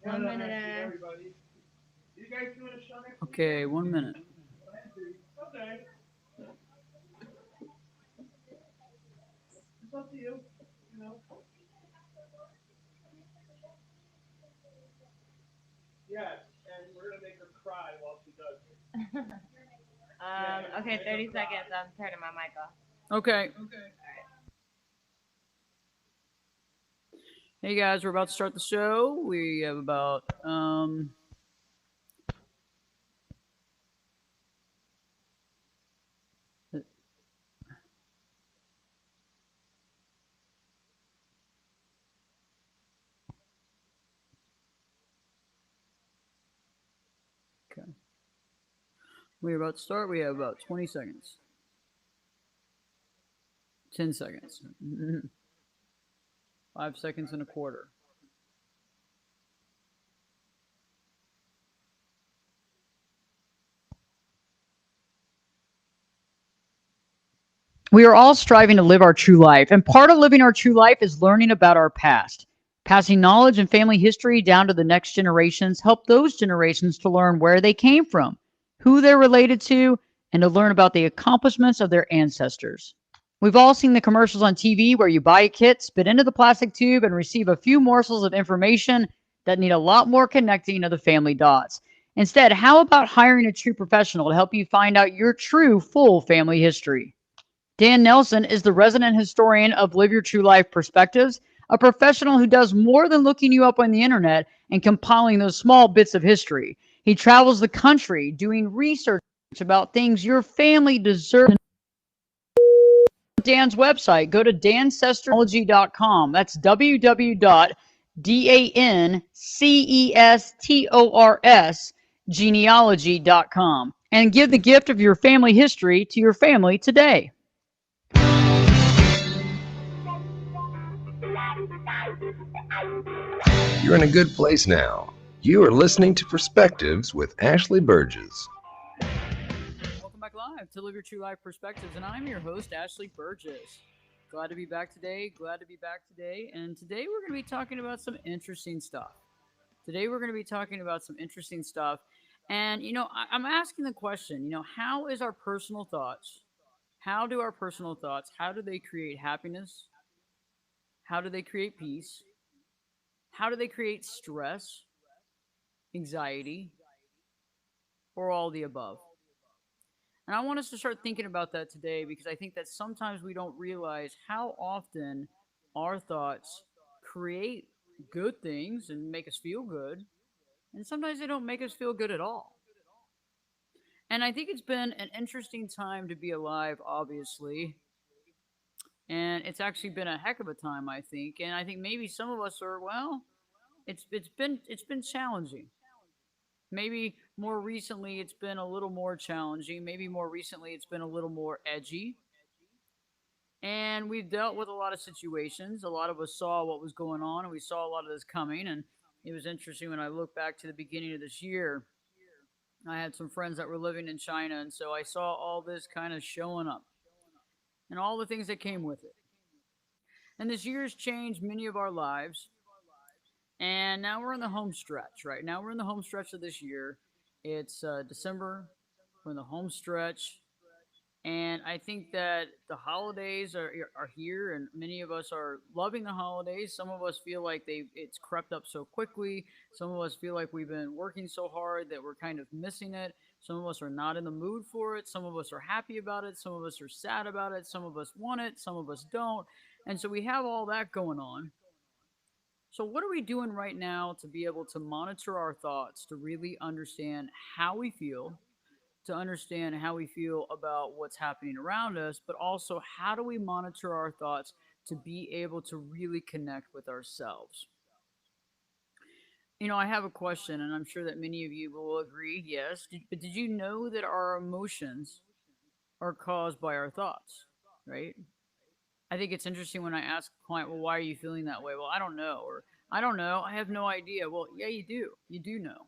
1 minute. Okay, 1 minute. Okay, 30 seconds. I'm turning my mic off. Okay. Hey guys, we're about to start the show. We have about okay. We're about to start. We have about 20 seconds. 10 seconds. 5 seconds and a quarter. We are all striving to live our true life, and part of living our true life is learning about our past. Passing knowledge and family history down to the next generations help those generations to learn where they came from, who they're related to, and to learn about the accomplishments of their ancestors. We've all seen the commercials on TV where you buy a kit, spit into the plastic tube, and receive a few morsels of information that need a lot more connecting of the family dots. Instead, how about hiring a true professional to help you find out your true full family history? Dan Nelson is the resident historian of Live Your True Life Perspectives, a professional who does more than looking you up on the internet and compiling those small bits of history. He travels the country doing research about things your family deserves. Dan's website, go to dancestorology.com. That's www.dancestors genealogy.com. And give the gift of your family history to your family today. You're in a good place now. You are listening to Perspectives with Ashley Burgess. Welcome back live to Live Your True Life Perspectives, and I'm your host, Ashley Burgess. Glad to be back today. And today we're going to be talking about some interesting stuff. And, I'm asking the question, how is our personal thoughts? How do our personal thoughts, how do they create happiness? How do they create peace? How do they create stress, anxiety, or all the above? And I want us to start thinking about that today because I think that sometimes we don't realize how often our thoughts create good things and make us feel good, and sometimes they don't make us feel good at all. And I think it's been an interesting time to be alive, obviously. And it's actually been a heck of a time, I think. And I think maybe some of us are, well, it's been challenging. Maybe more recently it's been a little more challenging. Maybe more recently it's been a little more edgy. And we've dealt with a lot of situations. A lot of us saw what was going on and we saw a lot of this coming. And it was interesting when I look back to the beginning of this year. I had some friends that were living in China, and so I saw all this kind of showing up and all the things that came with it. And this year has changed many of our lives. And now we're in the home stretch, right? Now we're in the home stretch of this year. It's December. We're in the home stretch. And I think that the holidays are here, and many of us are loving the holidays. Some of us feel like it's crept up so quickly. Some of us feel like we've been working so hard that we're kind of missing it. Some of us are not in the mood for it. Some of us are happy about it. Some of us are sad about it. Some of us want it. Some of us don't. And so we have all that going on. So, what are we doing right now to be able to monitor our thoughts, to really understand how we feel, to understand how we feel about what's happening around us, but also how do we monitor our thoughts to be able to really connect with ourselves? I have a question, and I'm sure that many of you will agree, yes. But did you know that our emotions are caused by our thoughts, right? I think it's interesting when I ask a client, well, why are you feeling that way? Well, I don't know. Or I don't know. I have no idea. Well, yeah, you do. You do know.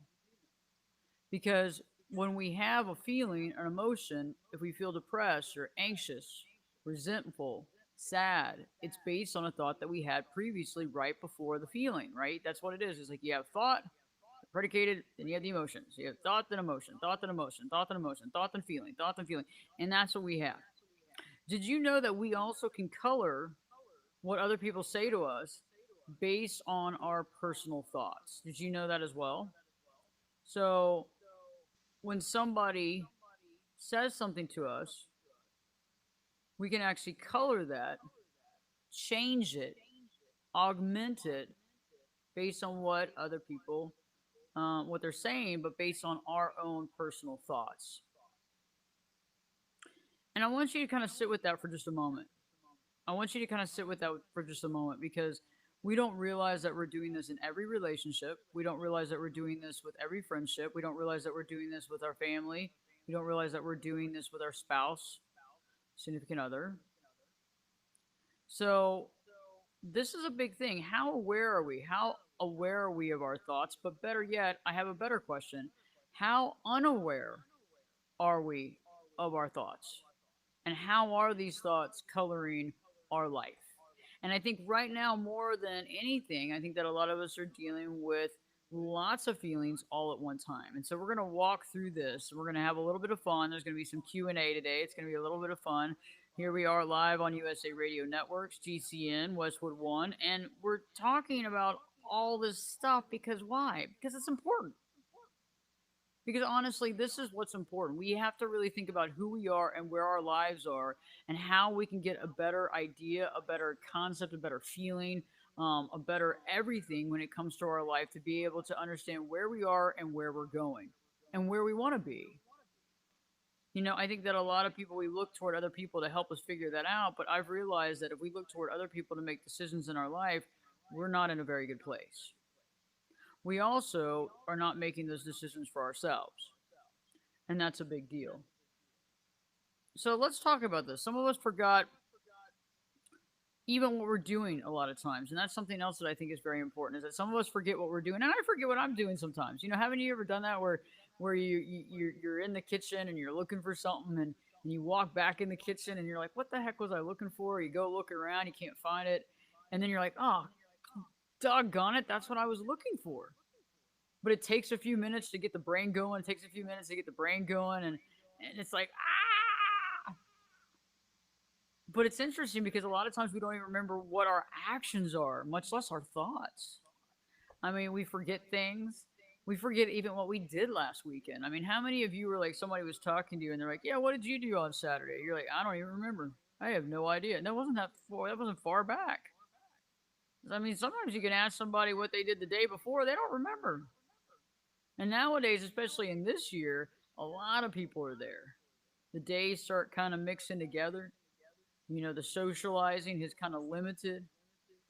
Because when we have a feeling, an emotion, if we feel depressed or anxious, resentful, sad, it's based on a thought that we had previously right before the feeling, right? That's what it is. It's like you have thought, Predicated, then you have the emotions. You have thought, then emotion, thought, then emotion, thought, then emotion, thought, then feeling. And that's what we have. Did you know that we also can color what other people say to us based on our personal thoughts? Did you know that as well? So when somebody says something to us, we can actually color that, change it, augment it based on what other people, what they're saying, but based on our own personal thoughts. And I want you to kind of sit with that for just a moment. I want you to kind of sit with that for just a moment because we don't realize that we're doing this in every relationship. We don't realize that we're doing this with every friendship. We don't realize that we're doing this with our family. We don't realize that we're doing this with our spouse, significant other. So, this is a big thing. How aware are we? How aware are we of our thoughts? But better yet, I have a better question. How unaware are we of our thoughts? And how are these thoughts coloring our life? And I think right now, more than anything, I think that a lot of us are dealing with lots of feelings all at one time. And so we're going to walk through this. We're going to have a little bit of fun. There's going to be some Q&A today. It's going to be a little bit of fun. Here we are live on USA Radio Networks, GCN, Westwood One, and we're talking about all this stuff because why? Because it's important. Because honestly, this is what's important. We have to really think about who we are and where our lives are and how we can get a better idea, a better concept, a better feeling, a better everything when it comes to our life to be able to understand where we are and where we're going and where we want to be. You know, I think that a lot of people, we look toward other people to help us figure that out. But I've realized that if we look toward other people to make decisions in our life, we're not in a very good place. We also are not making those decisions for ourselves. And that's a big deal. So let's talk about this. Some of us forgot even what we're doing a lot of times. And that's something else that I think is very important is that some of us forget what we're doing. And I forget what I'm doing sometimes. You know, haven't you ever done that where you're in the kitchen and you're looking for something and you walk back in the kitchen and you're like, what the heck was I looking for? You go look around, you can't find it. And then you're like, oh, doggone it, that's what I was looking for. But it takes a few minutes to get the brain going. It takes a few minutes to get the brain going. And it's like, ah! But it's interesting because a lot of times we don't even remember what our actions are, much less our thoughts. I mean, we forget things. We forget even what we did last weekend. I mean, how many of you were like, somebody was talking to you and they're like, yeah, what did you do on Saturday? You're like, I don't even remember. I have no idea. And that wasn't far back. I mean, sometimes you can ask somebody what they did the day before, they don't remember. And nowadays, especially in this year, a lot of people are there. The days start kind of mixing together. You know, the socializing is kind of limited.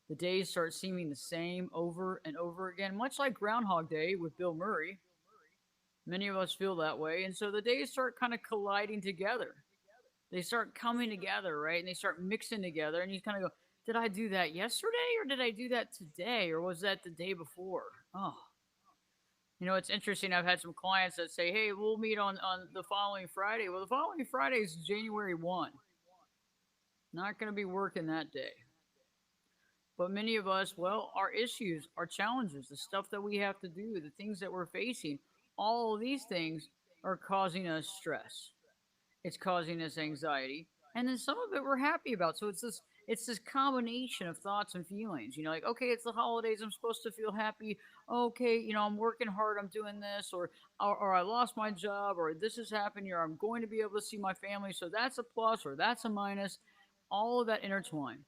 The days start seeming the same over and over again, much like Groundhog Day with Bill Murray. Many of us feel that way. And so the days start kind of colliding together. They start coming together, right? And they start mixing together. And you kind of go, did I do that yesterday or did I do that today? Or was that the day before? Oh. You know, it's interesting. I've had some clients that say, hey, we'll meet on the following Friday. Well, the following Friday is January 1. Not going to be working that day. But many of us, well, our issues, our challenges, the stuff that we have to do, the things that we're facing, all of these things are causing us stress. It's causing us anxiety. And then some of it we're happy about. So it's this combination of thoughts and feelings. You know, like, okay, it's the holidays. I'm supposed to feel happy. Okay, you know, I'm working hard. I'm doing this. Or I lost my job. Or this is happening. Or I'm going to be able to see my family. So that's a plus or that's a minus. All of that intertwined.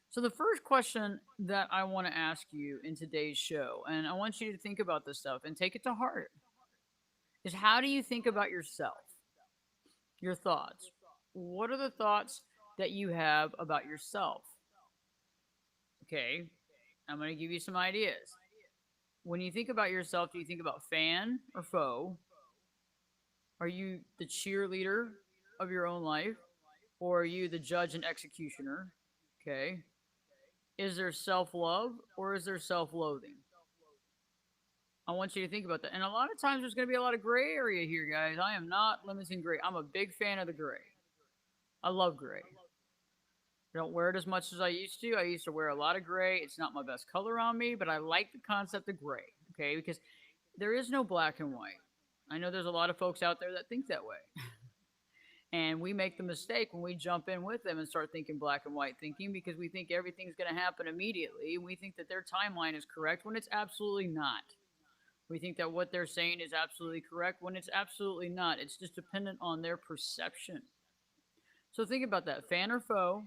So the first question that I want to ask you in today's show, and I want you to think about this stuff and take it to heart, is how do you think about yourself? Your thoughts. What are the thoughts that you have about yourself? Okay, I'm going to give you some ideas. When you think about yourself, do you think about fan or foe? Are you the cheerleader of your own life? Or are you the judge and executioner? Okay. Is there self-love or is there self-loathing? I want you to think about that. And a lot of times there's going to be a lot of gray area here, guys. I am not limiting gray. I'm a big fan of the gray. I love gray. I don't wear it as much as I used to. I used to wear a lot of gray. It's not my best color on me, but I like the concept of gray, okay? Because there is no black and white. I know there's a lot of folks out there that think that way. And we make the mistake when we jump in with them and start thinking black and white thinking because we think everything's going to happen immediately. And we think that their timeline is correct when it's absolutely not. We think that what they're saying is absolutely correct when it's absolutely not. It's just dependent on their perception. So think about that, fan or foe,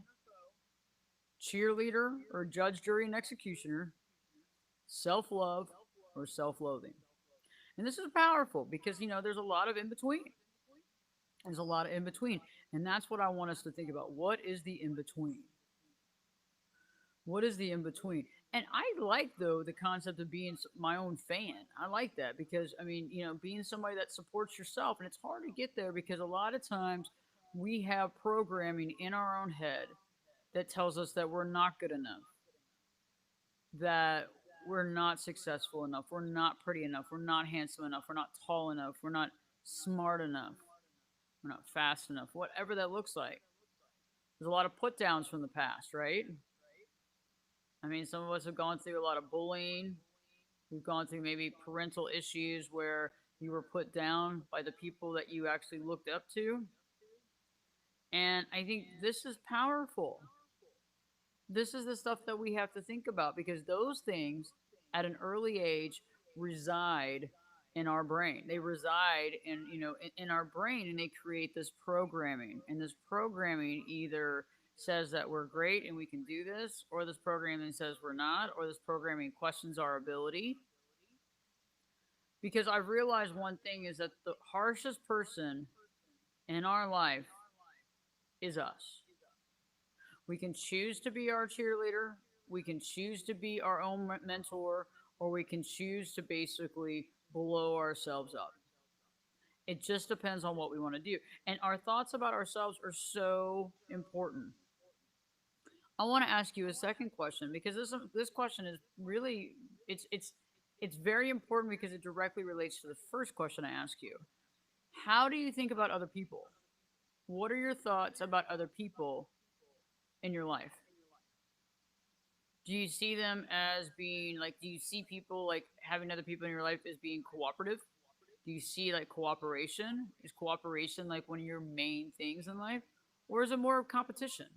cheerleader or judge, jury, and executioner, self love or self loathing. And this is powerful because, there's a lot of in between. There's a lot of in between. And that's what I want us to think about. What is the in between? What is the in between? And I like, though, the concept of being my own fan. I like that because, being somebody that supports yourself. And it's hard to get there because a lot of times we have programming in our own head that tells us that we're not good enough, that we're not successful enough, we're not pretty enough, we're not handsome enough, we're not tall enough, we're not smart enough, we're not fast enough, whatever that looks like. There's a lot of put downs from the past, right? Some of us have gone through a lot of bullying. We've gone through maybe parental issues where you were put down by the people that you actually looked up to. And I think this is powerful. This is the stuff that we have to think about because those things at an early age reside in our brain. They reside in our brain, and they create this programming. And this programming either says that we're great and we can do this, or this programming says we're not, or this programming questions our ability. Because I've realized one thing is that the harshest person in our life is us. We can choose to be our cheerleader, we can choose to be our own mentor, or we can choose to basically blow ourselves up. It just depends on what we want to do. And our thoughts about ourselves are so important. I want to ask you a second question because this question is really it's very important because it directly relates to the first question I asked you. How do you think about other people? What are your thoughts about other people in your life? Do you see them as being like, do you see people like having other people in your life as being cooperative? Do you see like cooperation? Is cooperation like one of your main things in life? Or is it more of competition?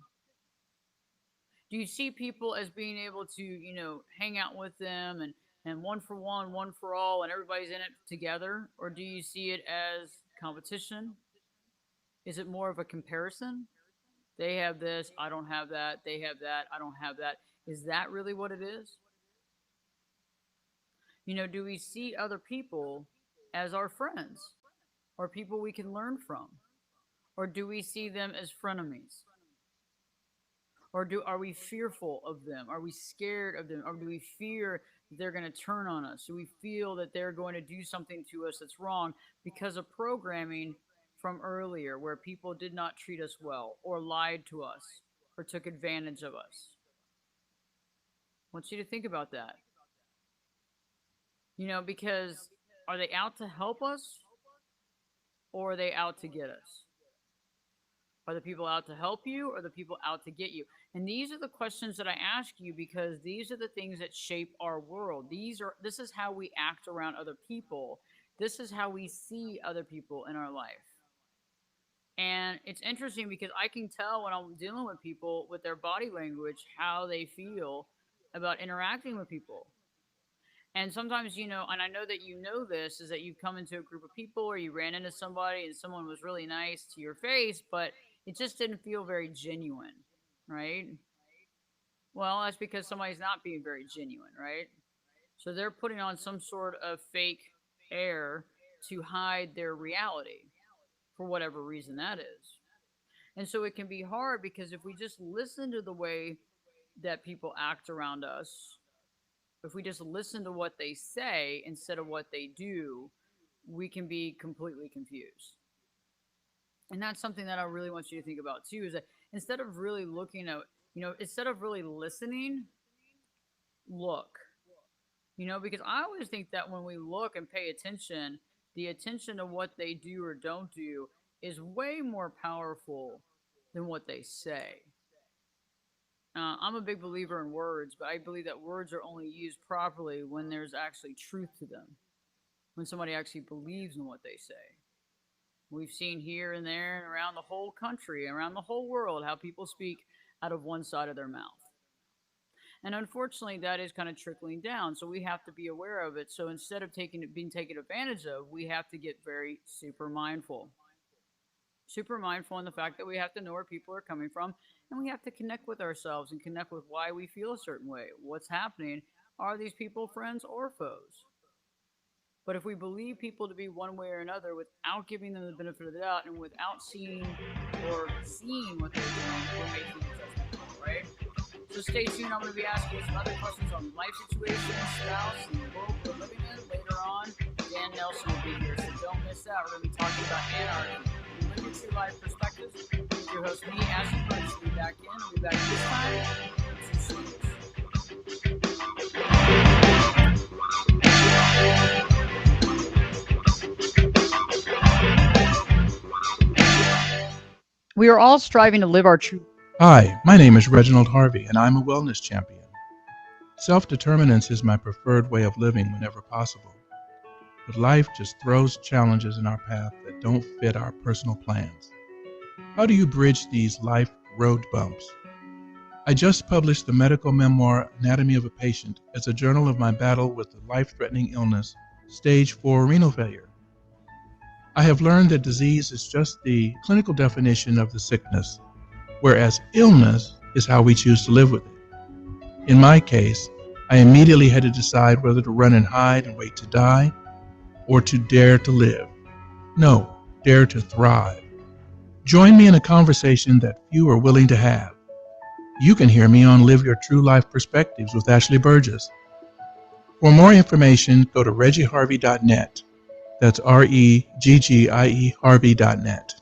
Do you see people as being able to, hang out with them and one for one for all, and everybody's in it together? Or do you see it as competition? Is it more of a comparison? They have this, I don't have that. They have that, I don't have that. Is that really what it is? Do we see other people as our friends or people we can learn from? Or do we see them as frenemies? Or are we fearful of them? Are we scared of them? Or do we fear that they're going to turn on us? Do we feel that they're going to do something to us that's wrong because of programming from earlier where people did not treat us well or lied to us or took advantage of us? I want you to think about that. Because are they out to help us or are they out to get us? Are the people out to help you or are the people out to get you? And these are the questions that I ask you because these are the things that shape our world. This is how we act around other people. This is how we see other people in our life. And it's interesting because I can tell when I'm dealing with people with their body language how they feel about interacting with people. And sometimes, and I know that this, is that you come into a group of people or you ran into somebody and someone was really nice to your face, but it just didn't feel very genuine, right? Well, that's because somebody's not being very genuine, right? So they're putting on some sort of fake air to hide their reality for whatever reason that is. And so it can be hard because if we just listen to the way that people act around us, if we just listen to what they say instead of what they do, we can be completely confused. And that's something that I really want you to think about too, is that instead of really looking at, instead of really listening, look. Because I always think that when we look and pay attention, the attention to what they do or don't do is way more powerful than what they say. I'm a big believer in words, but I believe that words are only used properly when there's actually truth to them, when somebody actually believes in what they say. We've seen here and there and around the whole country, around the whole world, how people speak out of one side of their mouth. And unfortunately, that is kind of trickling down. So we have to be aware of it. So instead of being taken advantage of, we have to get very super mindful. Super mindful in the fact that we have to know where people are coming from, and we have to connect with ourselves and connect with why we feel a certain way. What's happening? Are these people friends or foes? But if we believe people to be one way or another without giving them the benefit of the doubt and without seeing what they're doing, we're making a judgment call, right? So stay tuned. I'm going to be asking you some other questions on life situations, spouse, and the world we're living in later on. Dan Nelson will be here, so don't miss that. We're going to be talking about anarchy. Live your true life perspectives. With your host, me, Ashley Burns, will be back in. I'll be back this time in 2 weeks. We are all striving to live our true. Hi, my name is Reginald Harvey, and I'm a wellness champion. Self-determinance is my preferred way of living whenever possible. But life just throws challenges in our path that don't fit our personal plans. How do you bridge these life road bumps? I just published the medical memoir Anatomy of a Patient as a journal of my battle with the life-threatening illness, stage 4 renal failure. I have learned that disease is just the clinical definition of the sickness, whereas illness is how we choose to live with it. In my case, I immediately had to decide whether to run and hide and wait to die, or to dare to live. No, dare to thrive. Join me in a conversation that few are willing to have. You can hear me on Live Your True Life Perspectives with Ashley Burgess. For more information, go to reggieharvey.net. That's REGGIE Harvey.net.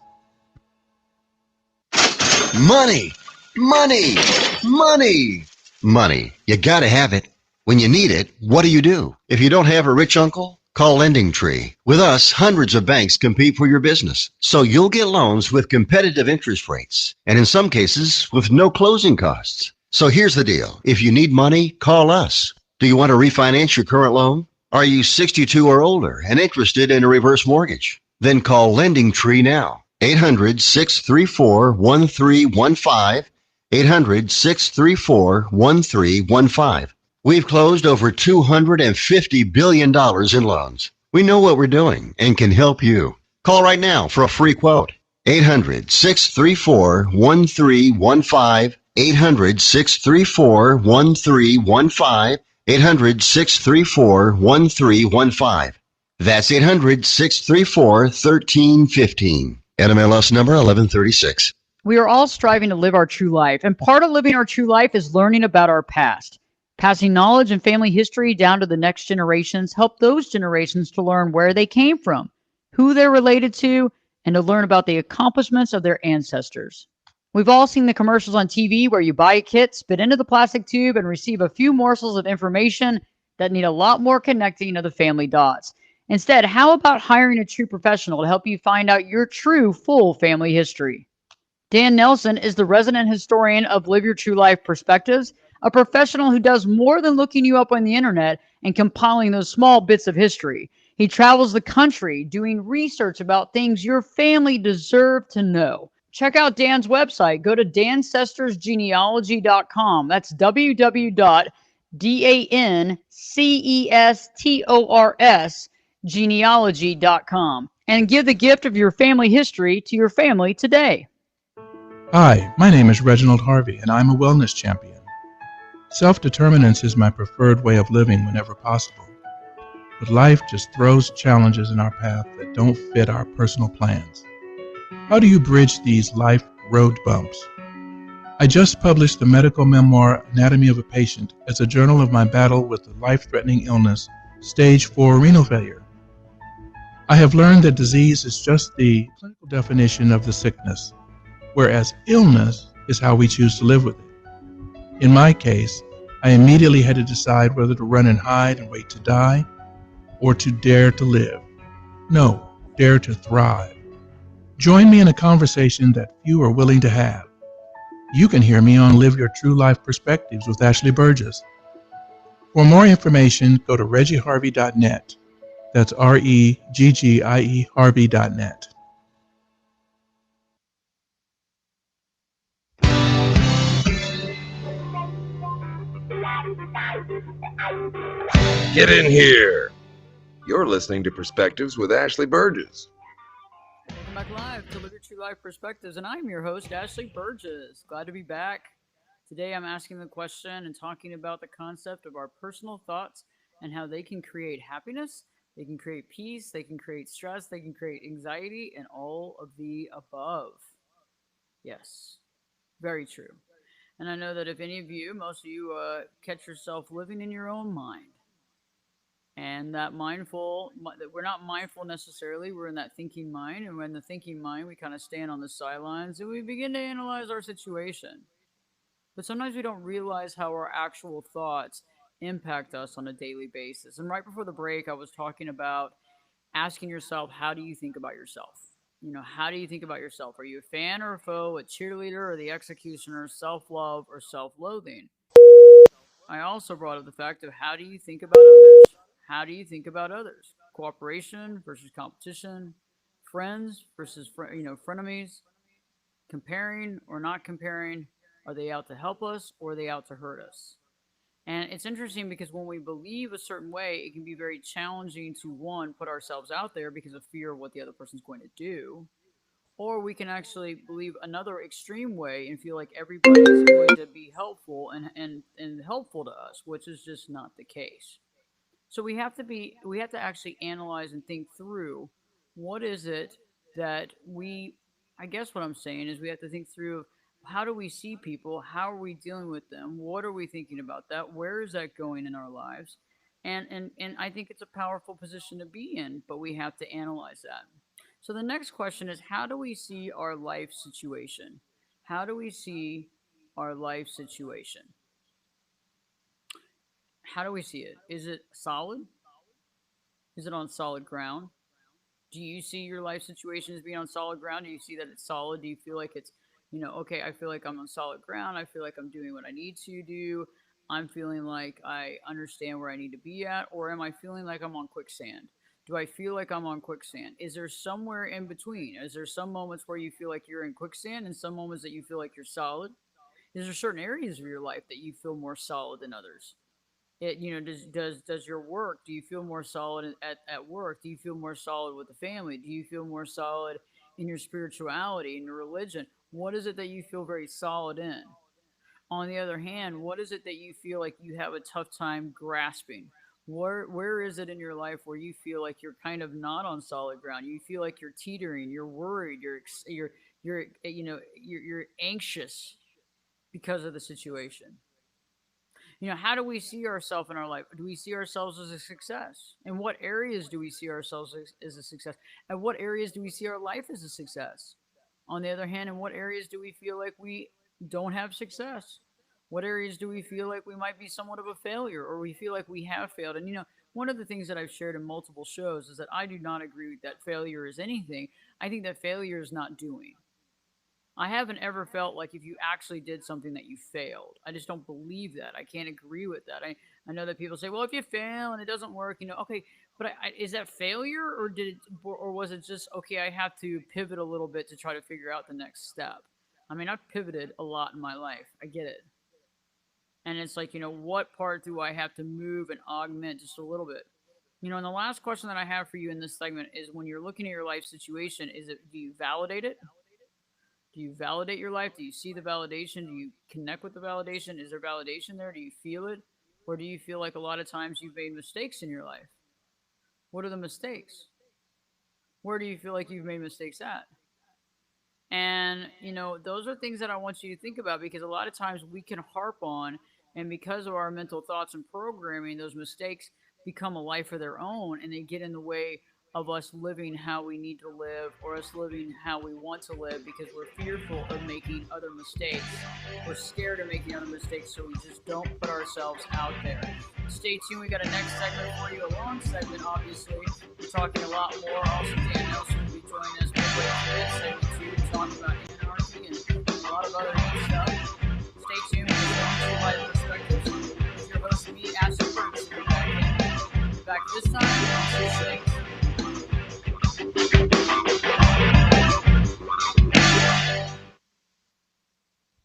Money, money, money, money. You gotta have it. When you need it, what do? If you don't have a rich uncle, call Lending Tree. With us, hundreds of banks compete for your business, so you'll get loans with competitive interest rates, and in some cases, with no closing costs. So here's the deal. If you need money, call us. Do you want to refinance your current loan? Are you 62 or older and interested in a reverse mortgage? Then call Lending Tree now. 800-634-1315. 800-634-1315. We've closed over $250 billion in loans. We know what we're doing and can help you. Call right now for a free quote. 800-634-1315. 800-634-1315. 800-634-1315. That's 800-634-1315. NMLS number 1136. We are all striving to live our true life, and part of living our true life is learning about our past. Passing knowledge and family history down to the next generations help those generations to learn where they came from, who they're related to, and to learn about the accomplishments of their ancestors. We've all seen the commercials on TV where you buy a kit, spit into the plastic tube, and receive a few morsels of information that need a lot more connecting of the family dots. Instead, how about hiring a true professional to help you find out your true full family history? Dan Nelson is the resident historian of Live Your True Life Perspectives, a professional who does more than looking you up on the internet and compiling those small bits of history. He travels the country doing research about things your family deserve to know. Check out Dan's website. Go to dancestorsgenealogy.com. That's www.dancestors genealogy.com. And give the gift of your family history to your family today. Hi, my name is Reginald Harvey, and I'm a wellness champion. Self-determinance is my preferred way of living whenever possible. But life just throws challenges in our path that don't fit our personal plans. How do you bridge these life road bumps? I just published the medical memoir Anatomy of a Patient as a journal of my battle with the life-threatening illness, stage 4 renal failure. I have learned that disease is just the clinical definition of the sickness, whereas illness is how we choose to live with it. In my case, I immediately had to decide whether to run and hide and wait to die, or to dare to live. No, dare to thrive. Join me in a conversation that few are willing to have. You can hear me on Live Your True Life Perspectives with Ashley Burgess. For more information, go to reggieharvey.net. That's REGGIE Harvey.net. Get in here. You're listening to Perspectives with Ashley Burgess. Welcome back live to Live Your True Life Perspectives, and I'm your host, Ashley Burgess. Glad to be back. Today I'm asking the question and talking about the concept of our personal thoughts and how they can create happiness, they can create peace, they can create stress, they can create anxiety, and all of the above. Yes, very true. And I know that if any of you, most of you, catch yourself living in your own mind, and that we're not mindful necessarily, we're in that thinking mind, and when the thinking mind, we kind of stand on the sidelines and we begin to analyze our situation. But sometimes we don't realize how our actual thoughts impact us on a daily basis. And right before the break, I was talking about asking yourself, how do you think about yourself? How do you think about yourself? Are you a fan or a foe, a cheerleader or the executioner, self-love or self-loathing? I also brought up the fact of how do you think about others? How do you think about others? Cooperation versus competition, friends versus frenemies, comparing or not comparing. Are they out to help us or are they out to hurt us? And it's interesting because when we believe a certain way, it can be very challenging to, one, put ourselves out there because of fear of what the other person's going to do. Or we can actually believe another extreme way and feel like everybody is going to be helpful and helpful to us, which is just not the case. So we have to actually analyze and think through what is it that I guess what I'm saying is we have to think through how do we see people, how are we dealing with them, what are we thinking about that, where is that going in our lives, and I think it's a powerful position to be in, but we have to analyze that. So the next question is, how do we see our life situation? How do we see our life situation? How do we see it? Is it solid? Is it on solid ground? Do you see your life situation as being on solid ground? Do you see that it's solid? Do you feel like it's, okay, I feel like I'm on solid ground. I feel like I'm doing what I need to do. I'm feeling like I understand where I need to be at. Or am I feeling like I'm on quicksand? Do I feel like I'm on quicksand? Is there somewhere in between? Is there some moments where you feel like you're in quicksand and some moments that you feel like you're solid? Is there certain areas of your life that you feel more solid than others? Does your work, do you feel more solid at work? Do you feel more solid with the family? Do you feel more solid in your spirituality, in your religion? What is it that you feel very solid in? On the other hand, what is it that you feel like you have a tough time grasping? Where is it in your life where you feel like you're kind of not on solid ground? You feel like you're teetering, you're worried, you're anxious because of the situation. How do we see ourselves in our life? Do we see ourselves as a success? In what areas do we see ourselves as a success? And what areas do we see our life as a success? On the other hand, in what areas do we feel like we don't have success? What areas do we feel like we might be somewhat of a failure, or we feel like we have failed? And one of the things that I've shared in multiple shows is that I do not agree that failure is anything. I think that failure is not doing. I haven't ever felt like if you actually did something that you failed. I just don't believe that. I can't agree with that. I know that people say, well, if you fail and it doesn't work, okay, but is that failure or was it just, okay, I have to pivot a little bit to try to figure out the next step? I mean, I've pivoted a lot in my life. I get it. And it's like, what part do I have to move and augment just a little bit? And the last question that I have for you in this segment is, when you're looking at your life situation, do you validate it? Do you validate your life? Do you see the validation? Do you connect with the validation? Is there validation there? Do you feel it? Or do you feel like a lot of times you've made mistakes in your life? What are the mistakes? Where do you feel like you've made mistakes at? And, those are things that I want you to think about, because a lot of times we can harp on, and because of our mental thoughts and programming, those mistakes become a life of their own, and they get in the way of us living how we need to live, or us living how we want to live, because we're fearful of making other mistakes. We're scared of making other mistakes, so we just don't put ourselves out there. Stay tuned. We got a next segment for you, a long segment, obviously. We're talking a lot more. Also, Dan Nelson will be joining us midway through segment 2, talking about anarchy and a lot of other good stuff. Stay tuned for True Life Perspectives. With your host, me, Ashley Burks. We'll be back this time on 6.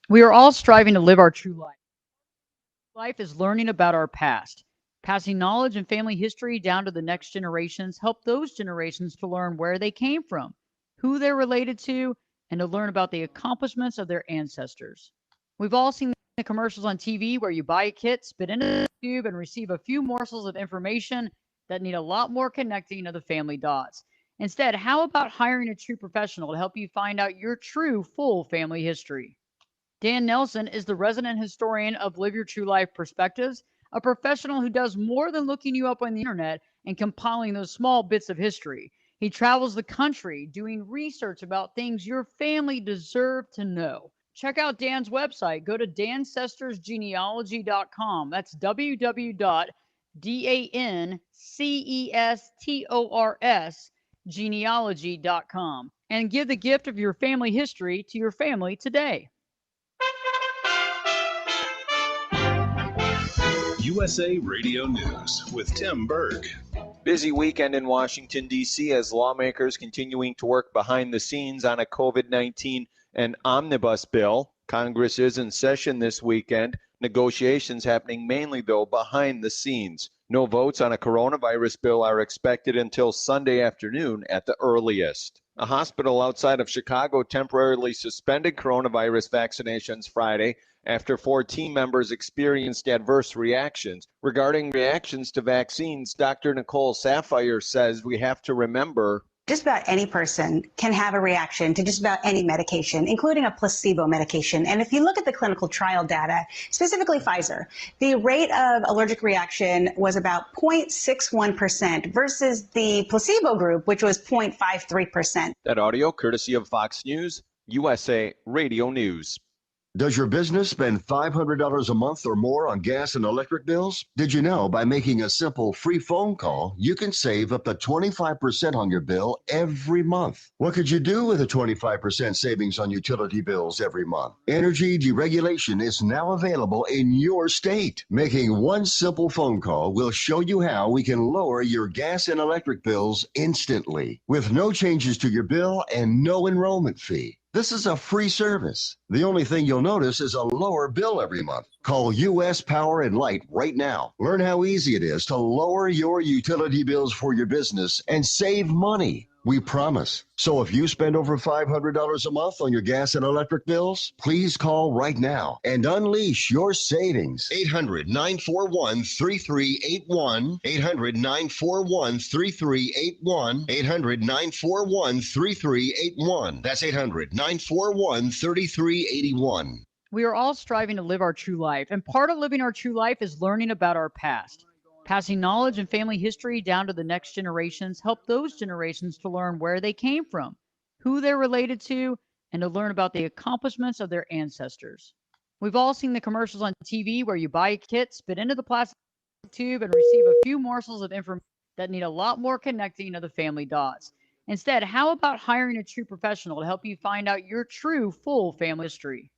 We are all striving to live our true life. Life is learning about our past. Passing knowledge and family history down to the next generations help those generations to learn where they came from, who they're related to, and to learn about the accomplishments of their ancestors. We've all seen the commercials on TV where you buy a kit, spit into the tube, and receive a few morsels of information that need a lot more connecting of the family dots. Instead, how about hiring a true professional to help you find out your true full family history? Dan Nelson is the resident historian of Live Your True Life Perspectives, a professional who does more than looking you up on the internet and compiling those small bits of history. He travels the country doing research about things your family deserve to know. Check out Dan's website. Go to dancestorsgenealogy.com. That's www.dancestors genealogy.com. And give the gift of your family history to your family today. USA Radio News with Tim Berg. Busy weekend in Washington, D.C. as lawmakers continuing to work behind the scenes on a COVID-19 and omnibus bill. Congress is in session this weekend. Negotiations happening mainly, though, behind the scenes. No votes on a coronavirus bill are expected until Sunday afternoon at the earliest. A hospital outside of Chicago temporarily suspended coronavirus vaccinations Friday after 4 team members experienced adverse reactions. Regarding reactions to vaccines, Dr. Nicole Sapphire says we have to remember just about any person can have a reaction to just about any medication, including a placebo medication. And if you look at the clinical trial data, specifically Pfizer, the rate of allergic reaction was about 0.61% versus the placebo group, which was 0.53%. That audio courtesy of Fox News, USA Radio News. Does your business spend $500 a month or more on gas and electric bills? Did you know by making a simple free phone call, you can save up to 25% on your bill every month? What could you do with a 25% savings on utility bills every month? Energy deregulation is now available in your state. Making one simple phone call will show you how we can lower your gas and electric bills instantly with no changes to your bill and no enrollment fee. This is a free service. The only thing you'll notice is a lower bill every month. Call U.S. Power and Light right now. Learn how easy it is to lower your utility bills for your business and save money. We promise. So if you spend over $500 a month on your gas and electric bills, please call right now and unleash your savings. 800-941-3381. 800-941-3381. 800-941-3381. That's 800-941-3381. We are all striving to live our true life, and part of living our true life is learning about our past. Passing knowledge and family history down to the next generations help those generations to learn where they came from, who they're related to, and to learn about the accomplishments of their ancestors. We've all seen the commercials on TV where you buy a kit, spit into the plastic tube, and receive a few morsels of information that need a lot more connecting of the family dots. Instead, how about hiring a true professional to help you find out your true full family history?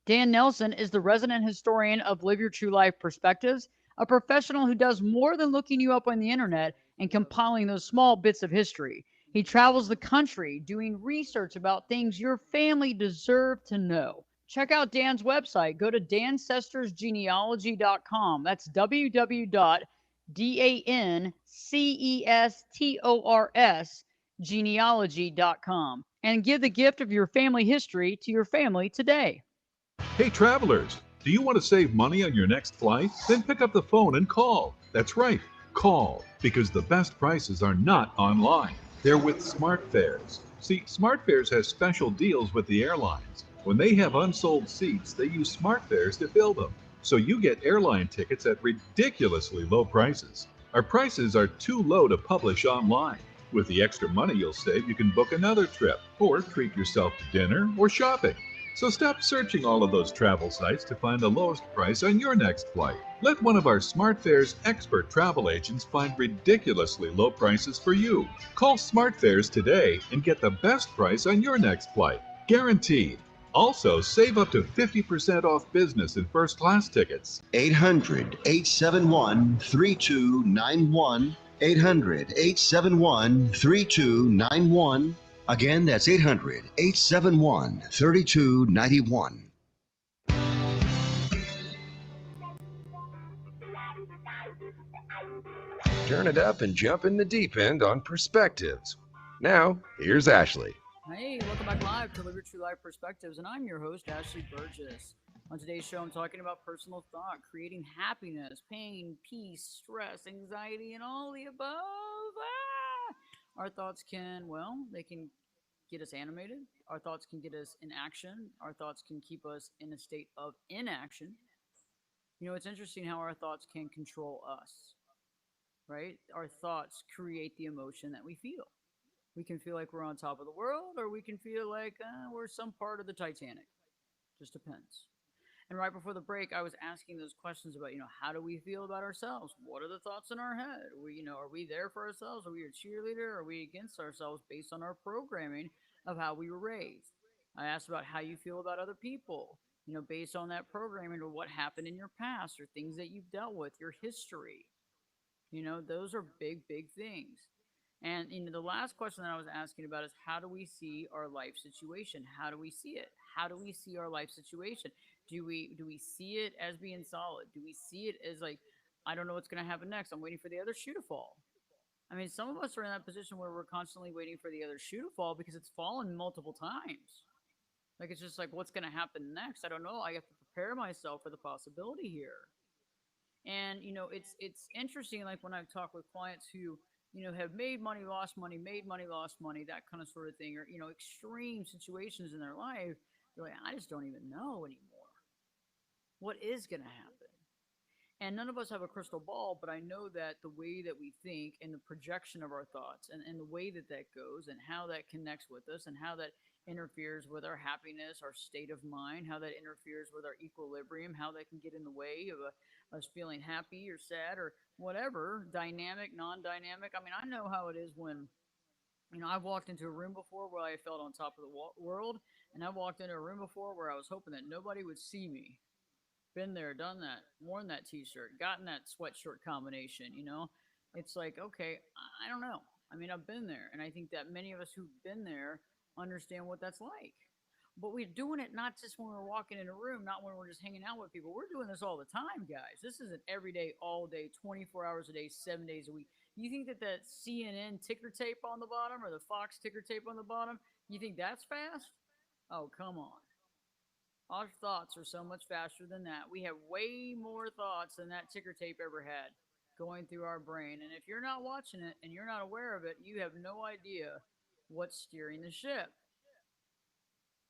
Dan Nelson is the resident historian of Live Your True Life Perspectives, a professional who does more than looking you up on the internet and compiling those small bits of history. He travels the country doing research about things your family deserve to know. Check out Dan's website. Go to dancestorsgenealogy.com. That's www.dancestors genealogy.com. And give the gift of your family history to your family today. Hey travelers, do you want to save money on your next flight? Then pick up the phone and call. That's right, call, because the best prices are not online. They're with SmartFares. See, SmartFares has special deals with the airlines. When they have unsold seats, they use SmartFares to fill them. So you get airline tickets at ridiculously low prices. Our prices are too low to publish online. With the extra money you'll save, you can book another trip or treat yourself to dinner or shopping. So stop searching all of those travel sites to find the lowest price on your next flight. Let one of our SmartFares expert travel agents find ridiculously low prices for you. Call SmartFares today and get the best price on your next flight. Guaranteed. Also, save up to 50% off business and first class tickets. 800 871 3291. 800 871 3291. Again, that's 800 871 3291. Turn it up and jump in the deep end on Perspectives. Now, here's Ashley. Hey, welcome back live to Live Your True Life Perspectives, and I'm your host, Ashley Burgess. On today's show, I'm talking about personal thought, creating happiness, pain, peace, stress, anxiety, and all the above. Our thoughts can, well, they can get us animated. Our thoughts can get us in action. Our thoughts can keep us in a state of inaction. You know, it's interesting how our thoughts can control us, right? Our thoughts create the emotion that we feel. We can feel like we're on top of the world, or we can feel like we're some part of the Titanic. Just depends. And right before the break, I was asking those questions about, how do we feel about ourselves? What are the thoughts in our head? Are we there for ourselves? Are we a cheerleader? Are we against ourselves based on our programming of how we were raised? I asked about how you feel about other people, based on that programming or what happened in your past or things that you've dealt with, your history. Those are big, big things. And the last question that I was asking about is how do we see our life situation? How do we see it? How do we see our life situation? Do we see it as being solid? Do we see it as like I don't know what's going to happen next? I'm waiting for the other shoe to fall. I mean, some of us are in that position where we're constantly waiting for the other shoe to fall because it's fallen multiple times. Like it's just like what's going to happen next? I don't know. I have to prepare myself for the possibility here. And it's interesting. Like when I talk with clients who have made money, lost money, that kind of sort of thing, or extreme situations in their life. They're like, I just don't even know anymore what is going to happen. And none of us have a crystal ball, but I know that the way that we think and the projection of our thoughts and the way that that goes and how that connects with us and how that interferes with our happiness, our state of mind, how that interferes with our equilibrium, how that can get in the way of us feeling happy or sad or whatever, dynamic, non dynamic. I mean, I know how it is when. I've walked into a room before where I felt on top of the world, and I've walked into a room before where I was hoping that nobody would see me. Been there, done that, worn that t-shirt, gotten that sweatshirt combination. It's like, okay, I don't know. I mean, I've been there, and I think that many of us who've been there understand what that's like. But we're doing it not just when we're walking in a room, not when we're just hanging out with people. We're doing this all the time, guys. This is an everyday, all day, 24 hours a day, 7 days a week. You think that CNN ticker tape on the bottom or the Fox ticker tape on the bottom, you think that's fast? Oh, come on. Our thoughts are so much faster than that. We have way more thoughts than that ticker tape ever had going through our brain. And if you're not watching it and you're not aware of it, you have no idea what's steering the ship.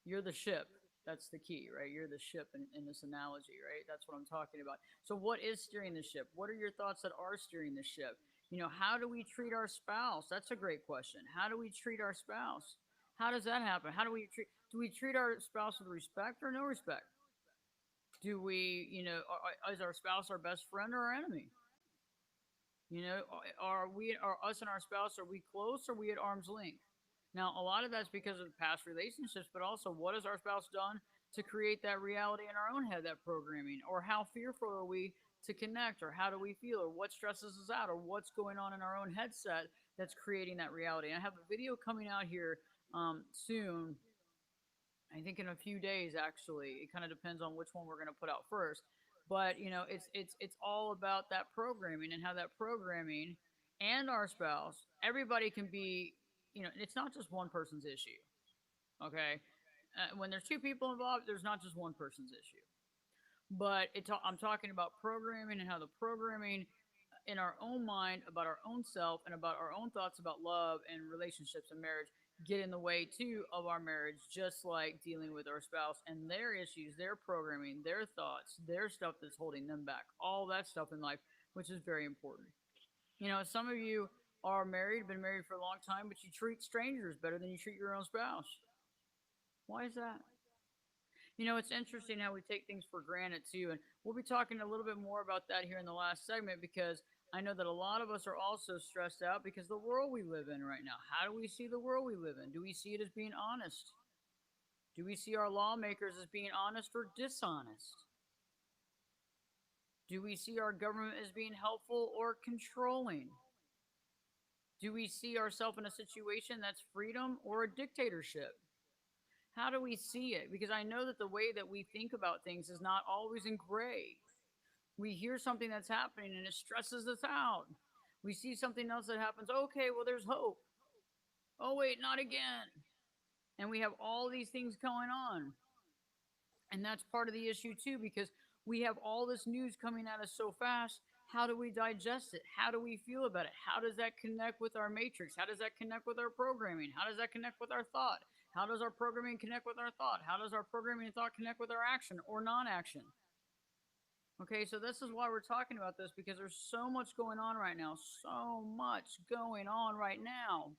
You're the ship. That's the key, right? You're the ship in this analogy, right? That's what I'm talking about. So, what is steering the ship? What are your thoughts that are steering the ship? How do we treat our spouse? That's a great question. How do we treat our spouse? How does that happen? How do we treat our spouse with respect or no respect? Do we, is our spouse our best friend or our enemy? Are us and our spouse, are we close or are we at arm's length? Now, a lot of that's because of past relationships, but also what has our spouse done to create that reality in our own head, that programming? Or how fearful are we to connect? Or how do we feel? Or what stresses us out? Or what's going on in our own headset that's creating that reality? And I have a video coming out here soon. I think in a few days, actually. It kind of depends on which one we're going to put out first. But it's all about that programming and how that programming and our spouse, everybody can be. It's not just one person's issue. Okay, when there's two people involved, there's not just one person's issue. But I'm talking about programming and how the programming in our own mind about our own self and about our own thoughts about love and relationships and marriage get in the way too of our marriage, just like dealing with our spouse and their issues, their programming, their thoughts, their stuff that's holding them back, all that stuff in life, which is very important. Some of you are married, been married for a long time, but you treat strangers better than you treat your own spouse. Why is that? It's interesting how we take things for granted too. And we'll be talking a little bit more about that here in the last segment because I know that a lot of us are also stressed out because the world we live in right now. How do we see the world we live in? Do we see it as being honest? Do we see our lawmakers as being honest or dishonest? Do we see our government as being helpful or controlling? Do we see ourselves in a situation that's freedom or a dictatorship? How do we see it? Because I know that the way that we think about things is not always in gray. We hear something that's happening and it stresses us out. We see something else that happens. Okay, well, there's hope. Oh, wait, not again. And we have all these things going on. And that's part of the issue, too, because we have all this news coming at us so fast. How do we digest it? How do we feel about it? How does that connect with our matrix? How does that connect with our programming? How does that connect with our thought? How does our programming connect with our thought? How does our programming and thought connect with our action or non-action? Okay, so this is why we're talking about this, because there's so much going on right now. So much going on right now.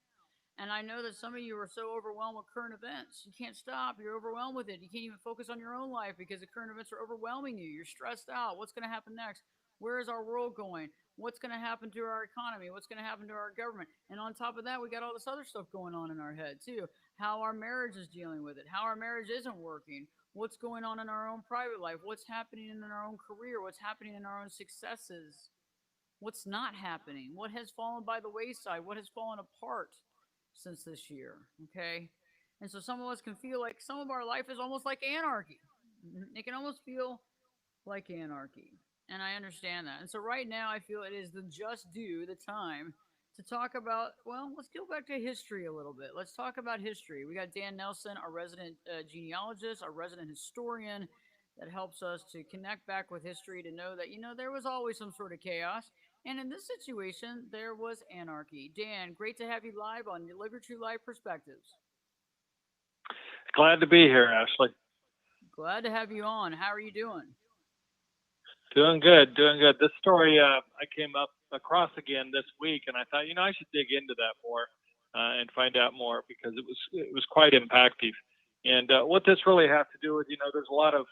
And I know that some of you are so overwhelmed with current events. You can't stop. You're overwhelmed with it. You can't even focus on your own life because the current events are overwhelming you. You're stressed out. What's going to happen next? Where is our world going? What's going to happen to our economy? What's going to happen to our government? And on top of that, we got all this other stuff going on in our head, too. How our marriage is dealing with it, how our marriage isn't working, what's going on in our own private life, what's happening in our own career, what's happening in our own successes, what's not happening, what has fallen by the wayside, what has fallen apart since this year, okay? And so some of us can feel like some of our life is almost like anarchy. It can almost feel like anarchy. And I understand that. And so right now I feel it is the just due, the time to talk about, well, let's go back to history a little bit. Let's talk about history. We got Dan Nelson, our resident genealogist, our resident historian, that helps us to connect back with history to know that, there was always some sort of chaos. And in this situation, there was anarchy. Dan, great to have you live on Live Your True Life Perspectives. Glad to be here, Ashley. Glad to have you on. How are you doing? Doing good, doing good. This story I came up across again this week, and I thought, I should dig into that more and find out more because it was quite impactful. And what this really has to do with, there's a lot of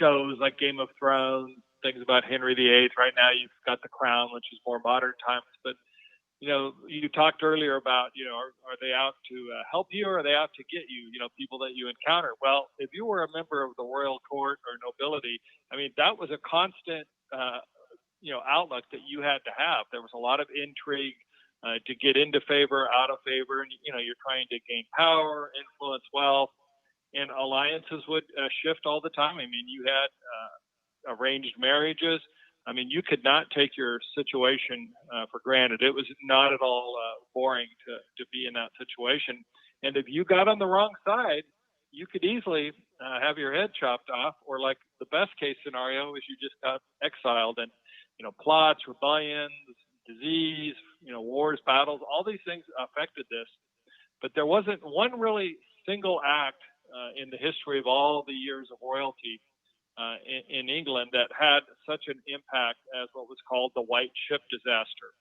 shows like Game of Thrones, things about Henry VIII. Right now, you've got The Crown, which is more modern times. But you talked earlier about, are they out to help you or are they out to get you? People that you encounter. Well, if you were a member of the royal court or nobility, I mean, that was a constant, outlook that you had to have. There was a lot of intrigue to get into favor, out of favor, and you're trying to gain power, influence, wealth, and alliances would shift all the time. I mean, you had arranged marriages. I mean, you could not take your situation for granted. It was not at all boring to be in that situation. And if you got on the wrong side, you could easily have your head chopped off, or like the best case scenario is you just got exiled. And, plots, rebellions, disease, wars, battles, all these things affected this. But there wasn't one really single act in the history of all the years of royalty in England that had such an impact as what was called the White Ship disaster.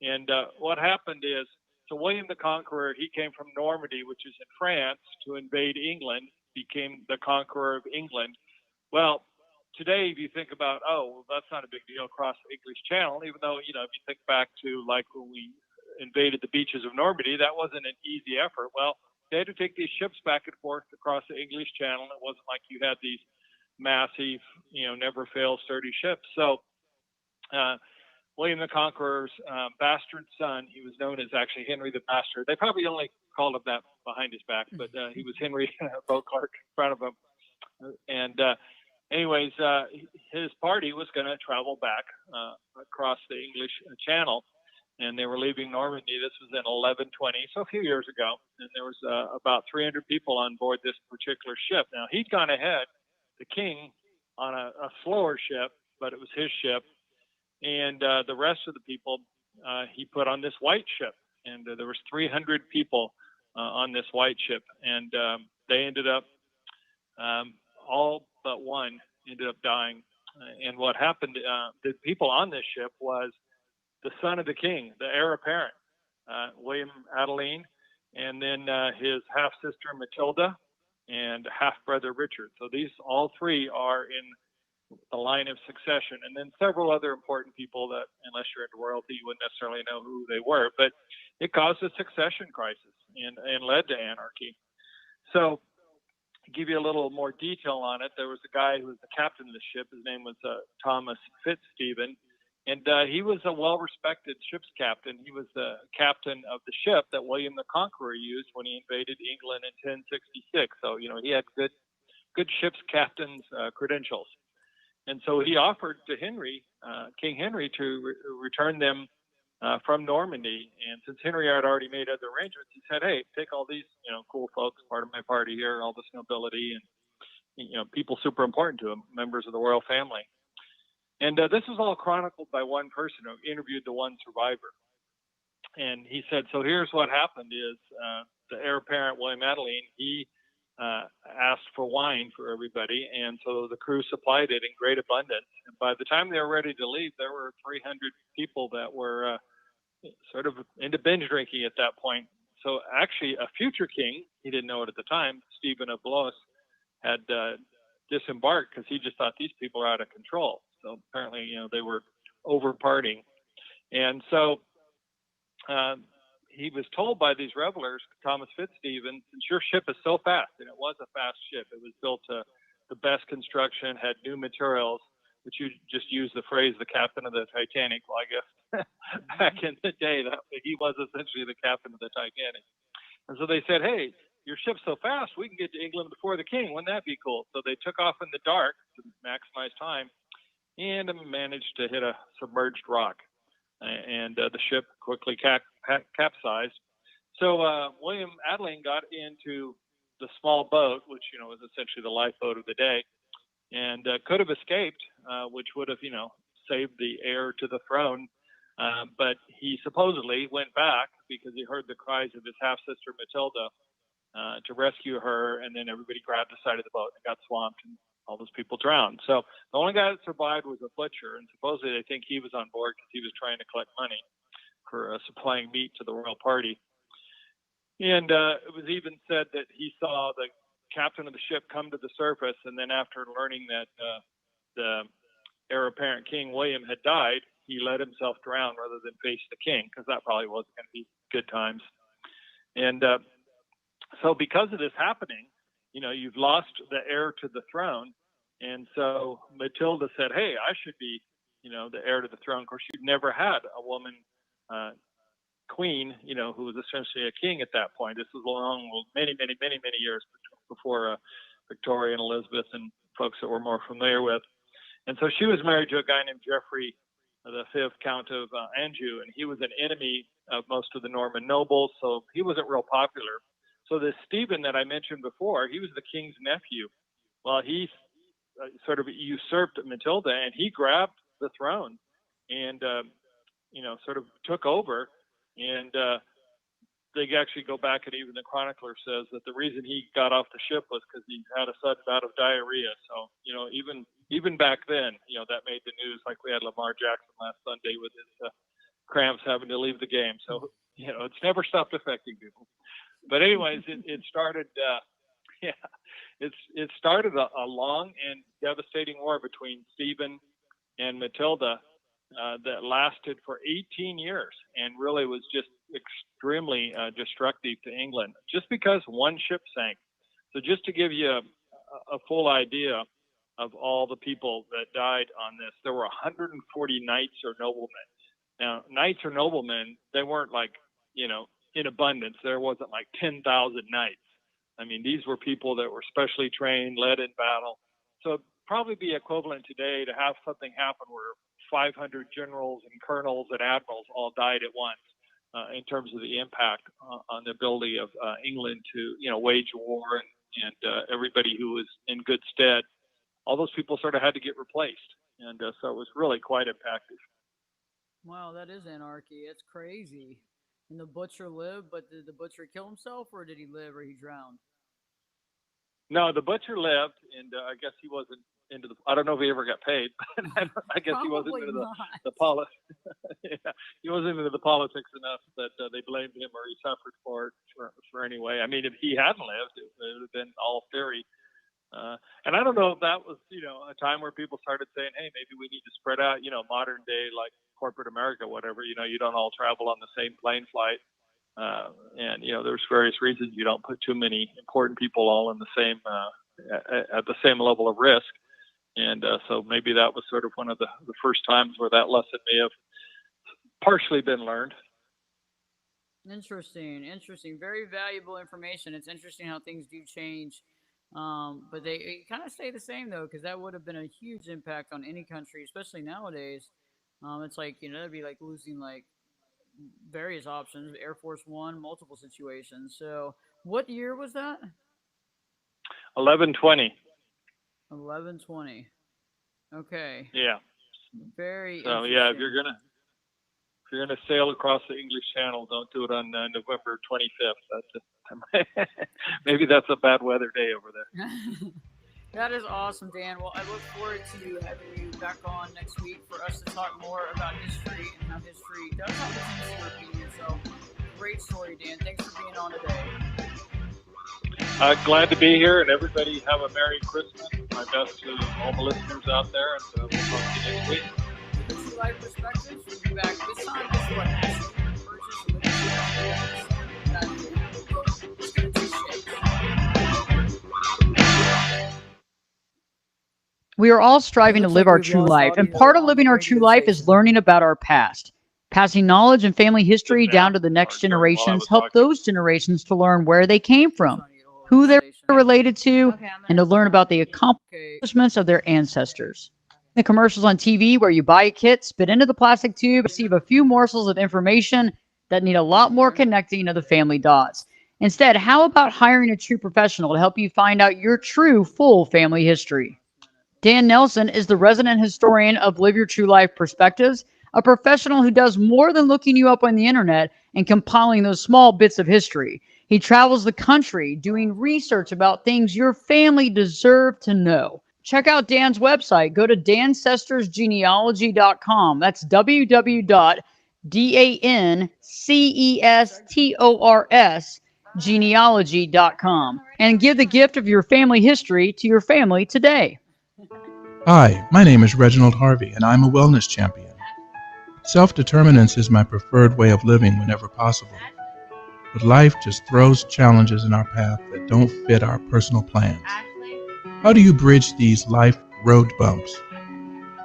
And what happened is, so William the Conqueror, he came from Normandy, which is in France, to invade England, became the conqueror of England. Well, today, if you think about, that's not a big deal across the English Channel, even though, if you think back to like when we invaded the beaches of Normandy, that wasn't an easy effort. Well, they had to take these ships back and forth across the English Channel. It wasn't like you had these massive, never fail sturdy ships. So William the Conqueror's bastard son, he was known as actually Henry the Bastard. They probably only called him that behind his back, but he was Henry Beauclerk in front of him. And anyways, his party was going to travel back across the English Channel, and they were leaving Normandy. This was in 1120, so a few years ago, and there was about 300 people on board this particular ship. Now, he'd gone ahead, the king, on a slower ship, but it was his ship, and the rest of the people he put on this white ship, and there was 300 people on this white ship, and they ended up, all but one ended up dying. And what happened, the people on this ship was the son of the king, the heir apparent, William Adeline, and then his half-sister Matilda, and half-brother Richard. So these all three are in the line of succession, and then several other important people that, unless you're into royalty, you wouldn't necessarily know who they were. But it caused a succession crisis and led to anarchy. So to give you a little more detail on it, there was a guy who was the captain of the ship. His name was Thomas Fitzstephen, and he was a well-respected ship's captain. He was the captain of the ship that William the Conqueror used when he invaded England in 1066. So, he had good ship's captain's credentials. And so he offered to King Henry, to return them from Normandy. And since Henry had already made other arrangements, he said, "Hey, take all these, cool folks, part of my party here, all this nobility, and people super important to him, members of the royal family." And this is all chronicled by one person who interviewed the one survivor. And he said, "So here's what happened: is the heir apparent William Adeline, he asked for wine for everybody, and so the crew supplied it in great abundance. And by the time they were ready to leave, there were 300 people that were sort of into binge drinking at that point. So actually, a future king, he didn't know it at the time, Stephen of Blois, had disembarked because he just thought these people are out of control. So apparently, they were over partying, and so he was told by these revelers, Thomas Fitzstephen, "Since your ship is so fast," and it was a fast ship, it was built to the best construction, had new materials, which you just used the phrase "the captain of the Titanic." Well, I guess back in the day, that he was essentially the captain of the Titanic. And so they said, "Hey, your ship's so fast, we can get to England before the king. Wouldn't that be cool?" So they took off in the dark to maximize time and managed to hit a submerged rock. And the ship quickly capsized. So William Adeline got into the small boat, which was essentially the lifeboat of the day, and could have escaped, which would have saved the heir to the throne. But he supposedly went back because he heard the cries of his half sister Matilda to rescue her, and then everybody grabbed the side of the boat and got swamped, and all those people drowned. So the only guy that survived was a butcher, and supposedly they think he was on board because he was trying to collect money for supplying meat to the royal party. And it was even said that he saw the captain of the ship come to the surface, and then after learning that the heir apparent King William had died, he let himself drown rather than face the king, because that probably wasn't going to be good times. And so because of this happening, you've lost the heir to the throne. And so Matilda said, "Hey, I should be, the heir to the throne." Of course, she'd never had a woman queen, who was essentially a king at that point. This was many years before Victoria and Elizabeth and folks that we're more familiar with. And so she was married to a guy named Geoffrey the Fifth, Count of Anjou, and he was an enemy of most of the Norman nobles, so he wasn't real popular. So this Stephen that I mentioned before, he was the king's nephew. Well, he sort of usurped Matilda, and he grabbed the throne and, sort of took over. And they actually go back, and even the chronicler says that the reason he got off the ship was because he had a sudden bout of diarrhea. So, even back then, that made the news, like we had Lamar Jackson last Sunday with his cramps having to leave the game. So, it's never stopped affecting people. But anyways, it started, it started a long and devastating war between Stephen and Matilda that lasted for 18 years and really was just extremely destructive to England, just because one ship sank. So just to give you a full idea of all the people that died on this, there were 140 knights or noblemen. Now, knights or noblemen, they weren't like, in abundance. There wasn't like 10,000 knights. I mean, these were people that were specially trained, led in battle. So it'd probably be equivalent today to have something happen where 500 generals and colonels and admirals all died at once in terms of the impact on the ability of England to, wage war and everybody who was in good stead. All those people sort of had to get replaced. And so it was really quite impactful. Wow, that is anarchy. It's crazy. And the butcher lived, but did the butcher kill himself, or did he live, or he drowned? No, the butcher lived, and I guess he wasn't into the. I don't know if he ever got paid, but I guess he wasn't into the politics. Yeah, he wasn't into the politics enough that they blamed him, or he suffered for it for anyway. I mean, if he hadn't lived, it would have been all theory. And I don't know if that was, a time where people started saying, "Hey, maybe we need to spread out," modern day like corporate America, whatever. You don't all travel on the same plane flight. And there's various reasons you don't put too many important people all in the same at the same level of risk. And so maybe that was sort of one of the first times where that lesson may have partially been learned. Interesting, interesting. Very valuable information. It's interesting how things do change, but they kind of stay the same though, because that would have been a huge impact on any country, especially nowadays. It's like that'd be like losing like various options, Air Force One, multiple situations. So, what year was that? 1120. 1120. Okay. Yeah. Very So yeah, if interesting. you're gonna sail across the English Channel, don't do it on November 25th. That's maybe that's a bad weather day over there. That is awesome, Dan. Well, I look forward to having you back on next week for us to talk more about history and how history does have a sense of opinion. So, great story, Dan. Thanks for being on today. Glad to be here, and everybody have a Merry Christmas. My best to all the listeners out there, and we'll talk to you next week. The True Life Perspectives. We'll be back this time. This is what Ashley Burgess We are all striving to live our true life, and part of living our true life is learning about our past. Passing knowledge and family history down to the next generations help those generations to learn where they came from, who they're related to, and to learn about the accomplishments of their ancestors. The commercials on TV where you buy a kit, spit into the plastic tube, receive a few morsels of information that need a lot more connecting of the family dots. Instead, how about hiring a true professional to help you find out your true full family history? Dan Nelson is the resident historian of Live Your True Life Perspectives, a professional who does more than looking you up on the internet and compiling those small bits of history. He travels the country doing research about things your family deserve to know. Check out Dan's website. Go to dancestorsgenealogy.com. That's www.dancestors genealogy.com and give the gift of your family history to your family today. Hi, my name is Reginald Harvey, and I'm a wellness champion. Self-determinance is my preferred way of living whenever possible. But life just throws challenges in our path that don't fit our personal plans. How do you bridge these life road bumps?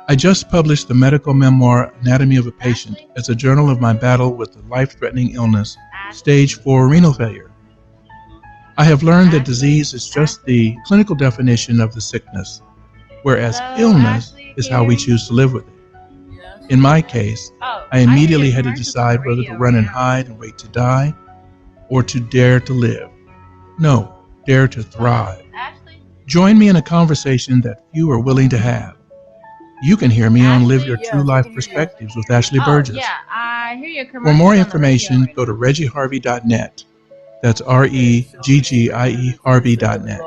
I just published the medical memoir Anatomy of a Patient as a journal of my battle with the life-threatening illness, stage 4 renal failure. I have learned that disease is just the clinical definition of the sickness, whereas illness is how we choose to live with it. In my case, I immediately had to decide whether to run and hide and wait to die, or to dare to live. No, dare to thrive. Join me in a conversation that few are willing to have. You can hear me on Live Your True Life Perspectives with Ashley Burgess. Yeah, I hear your For more information, go to reggieharvey.net. That's REGGIE Harvey.net.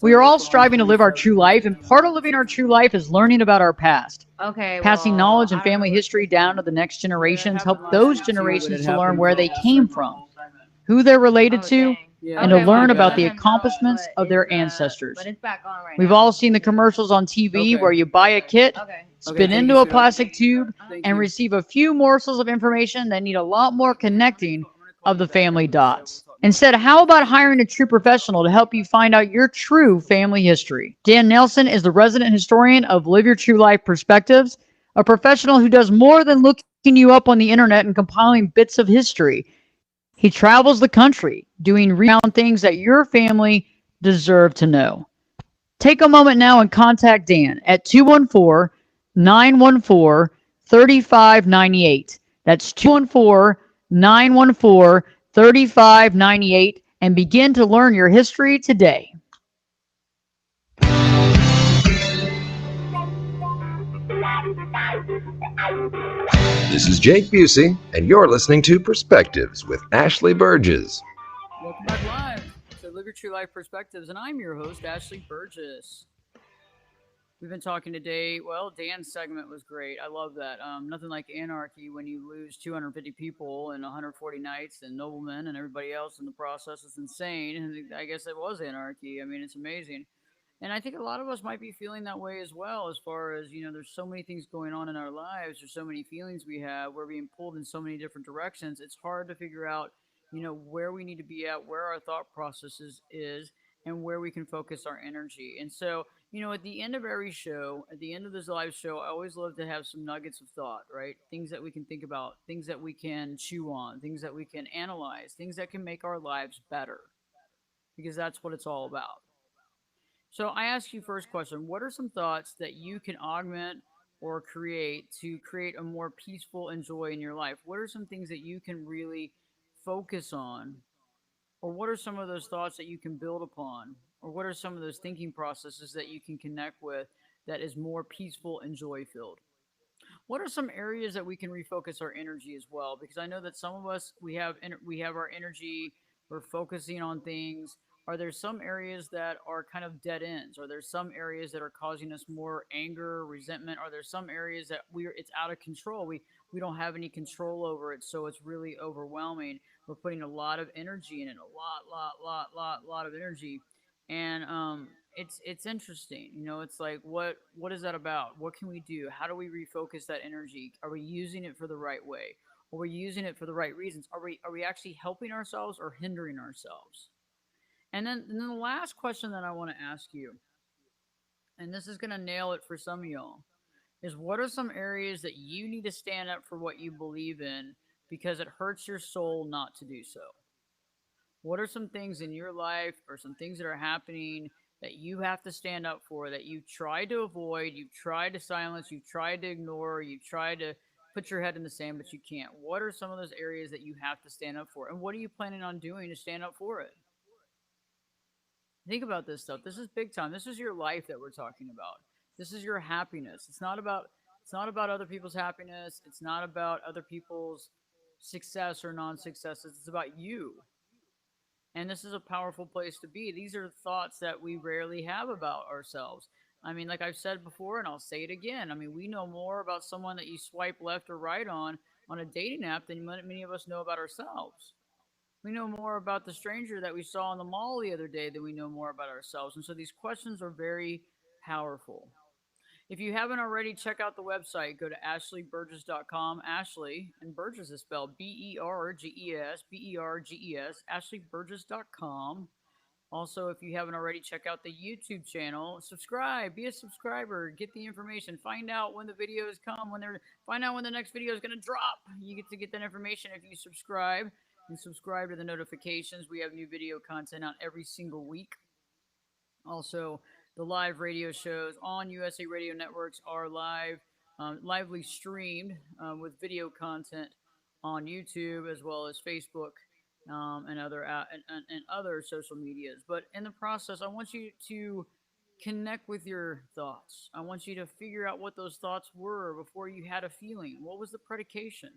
We are all striving to live our true life, and part of living our true life is learning about our past. Okay. Passing knowledge and family history down to the next generations help those generations to learn where they came from, who they're related to, and to learn about the accomplishments of their ancestors. But it's back on right We've now. all seen the commercials on TV where you buy a kit, spin into a plastic tube, and receive a few morsels of information that need a lot more connecting of the family dots. Instead, how about hiring a true professional to help you find out your true family history? Dan Nelson is the resident historian of Live Your True Life Perspectives, a professional who does more than looking you up on the internet and compiling bits of history. He travels the country doing renowned things that your family deserve to know. Take a moment now and contact Dan at 214-914-3598. That's 214-914-3598 and begin to learn your history today. This is Jake Busey, and you're listening to Perspectives with Ashley Burgess. Welcome back live to Live Your True Life Perspectives, and I'm your host, Ashley Burgess. We've been talking today. Well, Dan's segment was great. I love that. Nothing like anarchy when you lose 250 people and 140 knights and noblemen and everybody else in the process. It's insane. And I guess it was anarchy. I mean, it's amazing. And I think a lot of us might be feeling that way as well, as far as, there's so many things going on in our lives, there's so many feelings we have, we're being pulled in so many different directions. It's hard to figure out, where we need to be at, where our thought processes is, and where we can focus our energy. And so, at the end of every show, at the end of this live show, I always love to have some nuggets of thought, right? Things that we can think about, things that we can chew on, things that we can analyze, things that can make our lives better, because that's what it's all about. So I ask you first question, what are some thoughts that you can augment or create to create a more peaceful and joy in your life? What are some things that you can really focus on? Or what are some of those thoughts that you can build upon? Or what are some of those thinking processes that you can connect with that is more peaceful and joy filled? What are some areas that we can refocus our energy as well? Because I know that some of us we have our energy, we're focusing on things. Are there some areas that are kind of dead ends? Are there some areas that are causing us more anger, resentment? Are there some areas that it's out of control? We don't have any control over it, so it's really overwhelming. We're putting a lot of energy in it, a lot of energy, and it's interesting. It's like what is that about? What can we do? How do we refocus that energy? Are we using it for the right way? Are we using it for the right reasons? Are we actually helping ourselves or hindering ourselves? And then the last question that I want to ask you, and this is going to nail it for some of y'all, is what are some areas that you need to stand up for what you believe in because it hurts your soul not to do so? What are some things in your life or some things that are happening that you have to stand up for, that you've tried to avoid, you've tried to silence, you've tried to ignore, you've tried to put your head in the sand, but you can't? What are some of those areas that you have to stand up for? And what are you planning on doing to stand up for it? Think about this stuff. This is big time. This is your life that we're talking about. This is your happiness. It's not about other people's happiness. It's not about other people's success or non-successes. It's about you. And this is a powerful place to be. These are thoughts that we rarely have about ourselves. I mean, like I've said before, and I'll say it again. I mean, we know more about someone that you swipe left or right on a dating app than many of us know about ourselves. We know more about the stranger that we saw in the mall the other day than we know more about ourselves. And so these questions are very powerful. If you haven't already, check out the website. Go to ashleyburgess.com. Ashley, and Burgess is spelled Berges, Berges, ashleyburgess.com. Also, if you haven't already, check out the YouTube channel. Subscribe, be a subscriber, get the information, find out when the videos come, find out when the next video is going to drop. You get to get that information if you subscribe and subscribe to the notifications. We have new video content out every single week. Also, the live radio shows on USA Radio Networks are lively streamed with video content on YouTube as well as Facebook and other social medias. But in the process, I want you to connect with your thoughts. I want you to figure out what those thoughts were before you had a feeling. What was the predication?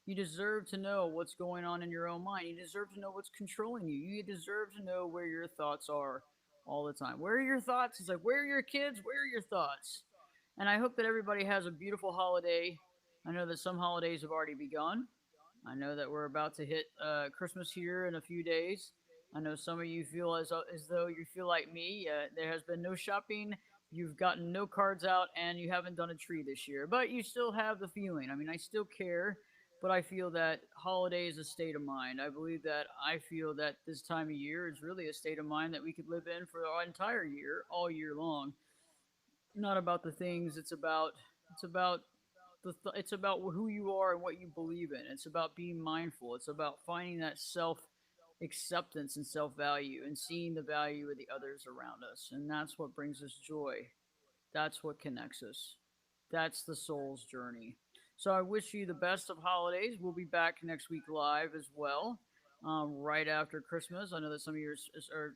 You deserve to know what's going on in your own mind. You deserve to know what's controlling you. You deserve to know where your thoughts are all the time. Where are your thoughts? It's like, where are your kids? Where are your thoughts? And I hope that everybody has a beautiful holiday. I know that some holidays have already begun. I know that we're about to hit Christmas here in a few days. I know some of you feel as though you feel like me. There has been no shopping. You've gotten no cards out, and you haven't done a tree this year. But you still have the feeling. I mean, I still care. But I feel that holiday is a state of mind. I feel that this time of year is really a state of mind that we could live in for our entire year, all year long. Not about the things. It's about who you are and what you believe in. It's about being mindful. It's about finding that self acceptance and self value and seeing the value of the others around us. And that's what brings us joy. That's what connects us. That's the soul's journey. So I wish you the best of holidays. We'll be back next week live as well, right after Christmas. I know that some of yours are,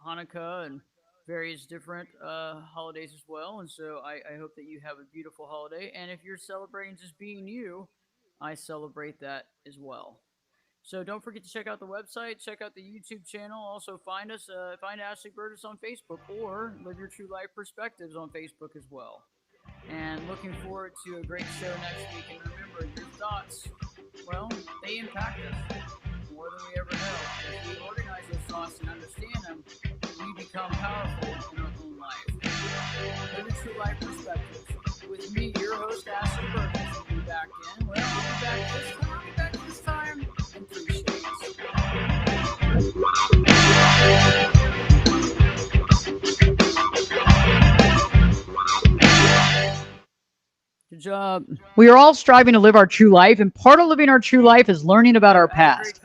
Hanukkah and various different holidays as well. And so I hope that you have a beautiful holiday. And if you're celebrating just being you, I celebrate that as well. So don't forget to check out the website, check out the YouTube channel. Also find Ashley Burgess on Facebook, or Live Your True Life Perspectives on Facebook as well. And looking forward to a great show next week. And remember, your thoughts, well, they impact us more than we ever know. If we organize those thoughts thoughts and understand them, we become powerful in our own life. Living True Life Perspectives. With me, your host, Ashley Burgess. We'll be back in. Well, I'll be back this time. I'll be back this time in 3 shades. Good job. We are all striving to live our true life, and part of living our true life is learning about our past.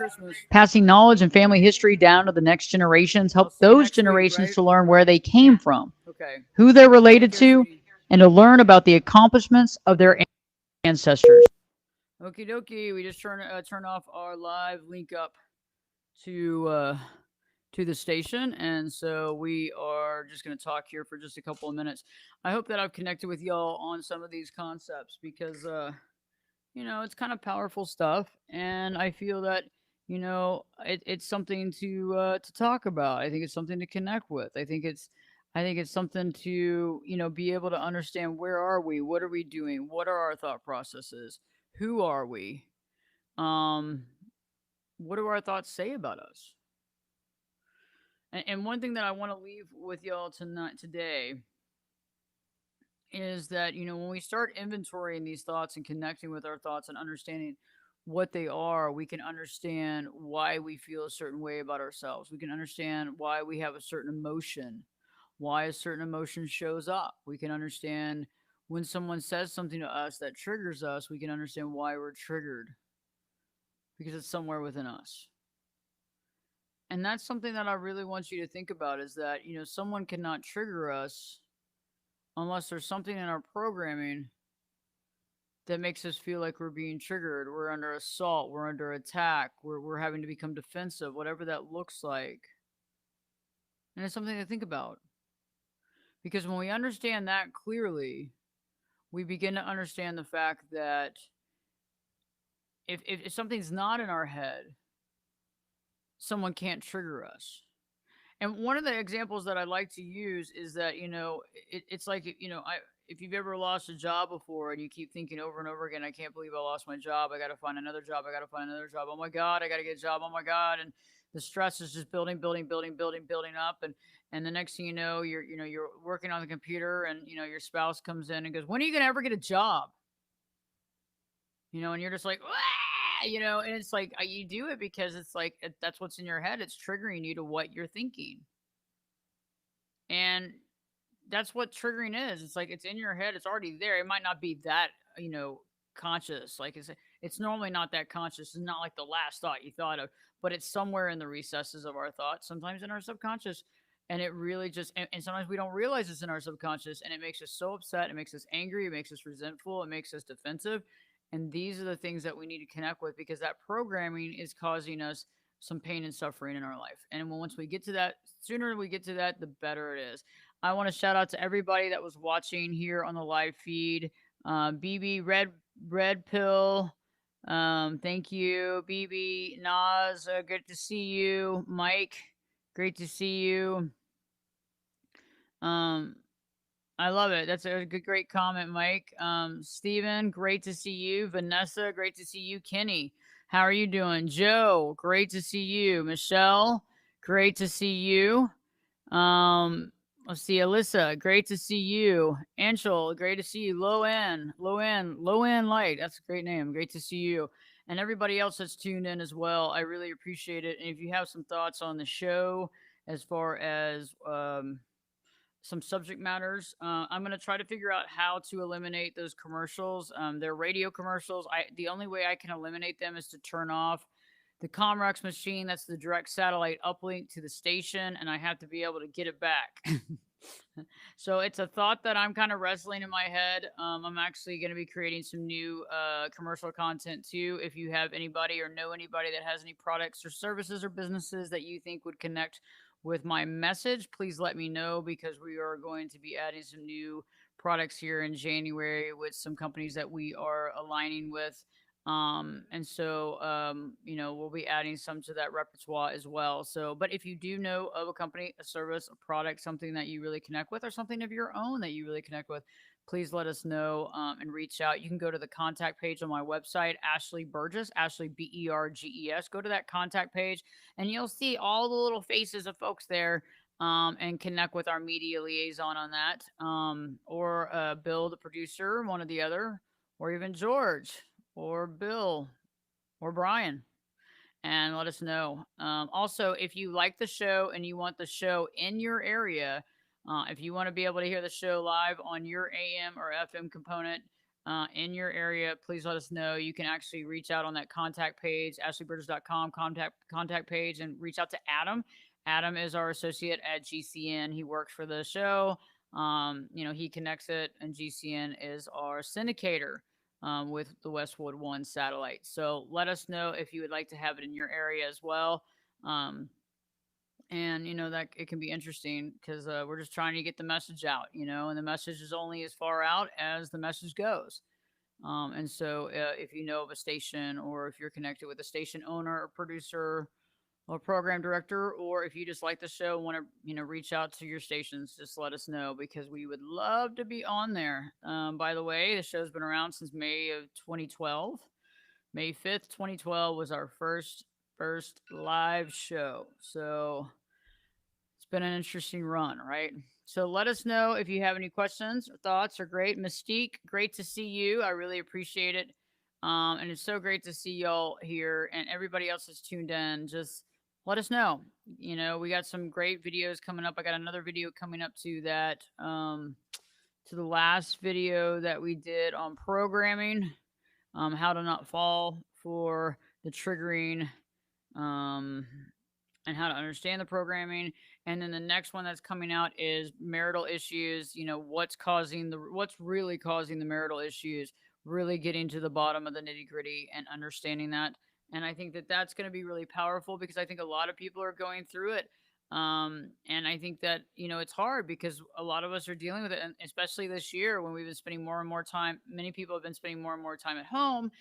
Passing knowledge and family history down to the next generations help those generations to learn where they came from, who they're related to, and to learn about the accomplishments of their ancestors. Okie dokie. We just turn off our live link up to the station, and so we are just going to talk here for just a couple of minutes. I hope that I've connected with y'all on some of these concepts because it's kind of powerful stuff, and I feel that it's something to talk about. I think it's something to connect with. I think it's something to be able to understand, where are we, what are we doing, what are our thought processes, who are we, what do our thoughts say about us. And one thing that I want to leave with y'all today is that, when we start inventorying these thoughts and connecting with our thoughts and understanding what they are, we can understand why we feel a certain way about ourselves. We can understand why we have a certain emotion, why a certain emotion shows up. We can understand when someone says something to us that triggers us, we can understand why we're triggered, because it's somewhere within us. And that's something that I really want you to think about, is that, someone cannot trigger us unless there's something in our programming that makes us feel like we're being triggered, we're under assault, we're under attack, we're having to become defensive, whatever that looks like. And it's something to think about. Because when we understand that clearly, we begin to understand the fact that if something's not in our head, someone can't trigger us. And one of the examples that I like to use is that, it's like, if you've ever lost a job before and you keep thinking over and over again, I can't believe I lost my job. I got to find another job. I got to find another job. Oh my God, I got to get a job. Oh my God. And the stress is just building up. And the next thing you know, you're working on the computer, and, your spouse comes in and goes, when are you going to ever get a job? And you're just like, and it's like, you do it because it's like, that's what's in your head. It's triggering you to what you're thinking. And that's what triggering is. It's like, it's in your head. It's already there. It might not be that, conscious. Like it's normally not that conscious. It's not like the last thought you thought of, but it's somewhere in the recesses of our thoughts, sometimes in our subconscious. And it really just, and sometimes we don't realize it's in our subconscious, and it makes us so upset. It makes us angry. It makes us resentful. It makes us defensive. And these are the things that we need to connect with, because that programming is causing us some pain and suffering in our life. And once we get to that, sooner we get to that, the better it is. I want to shout out to everybody that was watching here on the live feed. BB, Red Pill, thank you. BB, Nas, good to see you. Mike, great to see you. I love it. That's a great comment, Mike. Steven, great to see you. Vanessa, great to see you. Kenny, how are you doing? Joe, great to see you. Michelle, great to see you. Let's see. Alyssa, great to see you. Anshul, great to see you. Low-N Light. That's a great name. Great to see you. And everybody else that's tuned in as well. I really appreciate it. And if you have some thoughts on the show as far as some subject matters, I'm going to try to figure out how to eliminate those commercials. They're radio commercials. The only way I can eliminate them is to turn off the Comrex machine. That's the direct satellite uplink to the station, and I have to be able to get it back. So it's a thought that I'm kind of wrestling in my head. I'm actually going to be creating some new commercial content too. If you have anybody or know anybody that has any products or services or businesses that you think would connect with my message, please let me know, because we are going to be adding some new products here in January with some companies that we are aligning with. And so, we'll be adding some to that repertoire as well. So, but if you do know of a company, a service, a product, something that you really connect with, or something of your own that you really connect with, please let us know and reach out. You can go to the contact page on my website, Ashley Burgess, Ashley Berges. Go to that contact page, and you'll see all the little faces of folks there, and connect with our media liaison on that, or Bill, the producer, one or the other, or even George, or Bill, or Brian, and let us know. Also, if you like the show and you want the show in your area, if you want to be able to hear the show live on your AM or FM component in your area, please let us know. You can actually reach out on that contact page, ashleybridges.com contact page, and reach out to Adam. Adam is our associate at GCN. He works for the show. He connects it, and GCN is our syndicator with the Westwood One satellite. So let us know if you would like to have it in your area as well. And that it can be interesting because we're just trying to get the message out, and the message is only as far out as the message goes. And so if you know of a station, or if you're connected with a station owner or producer or program director, or if you just like the show and want to reach out to your stations, just let us know, because we would love to be on there. By the way, the show's been around since May of 2012. May 5th 2012 was our first live show, so it's been an interesting run, right? So let us know if you have any questions or thoughts. Or great Mystique, great to see you. I really appreciate it. And it's so great to see y'all here, and everybody else that's tuned in. Just let us know. We got some great videos coming up. I got another video coming up to that, to the last video that we did on programming, how to not fall for the triggering, and how to understand the programming. And then the next one that's coming out is marital issues. What's really causing the marital issues, really getting to the bottom of the nitty gritty and understanding that. And I think that that's going to be really powerful, because I think a lot of people are going through it. And I think that, it's hard because a lot of us are dealing with it, and especially this year when we've been spending more and more time, many people have been spending more and more time at home.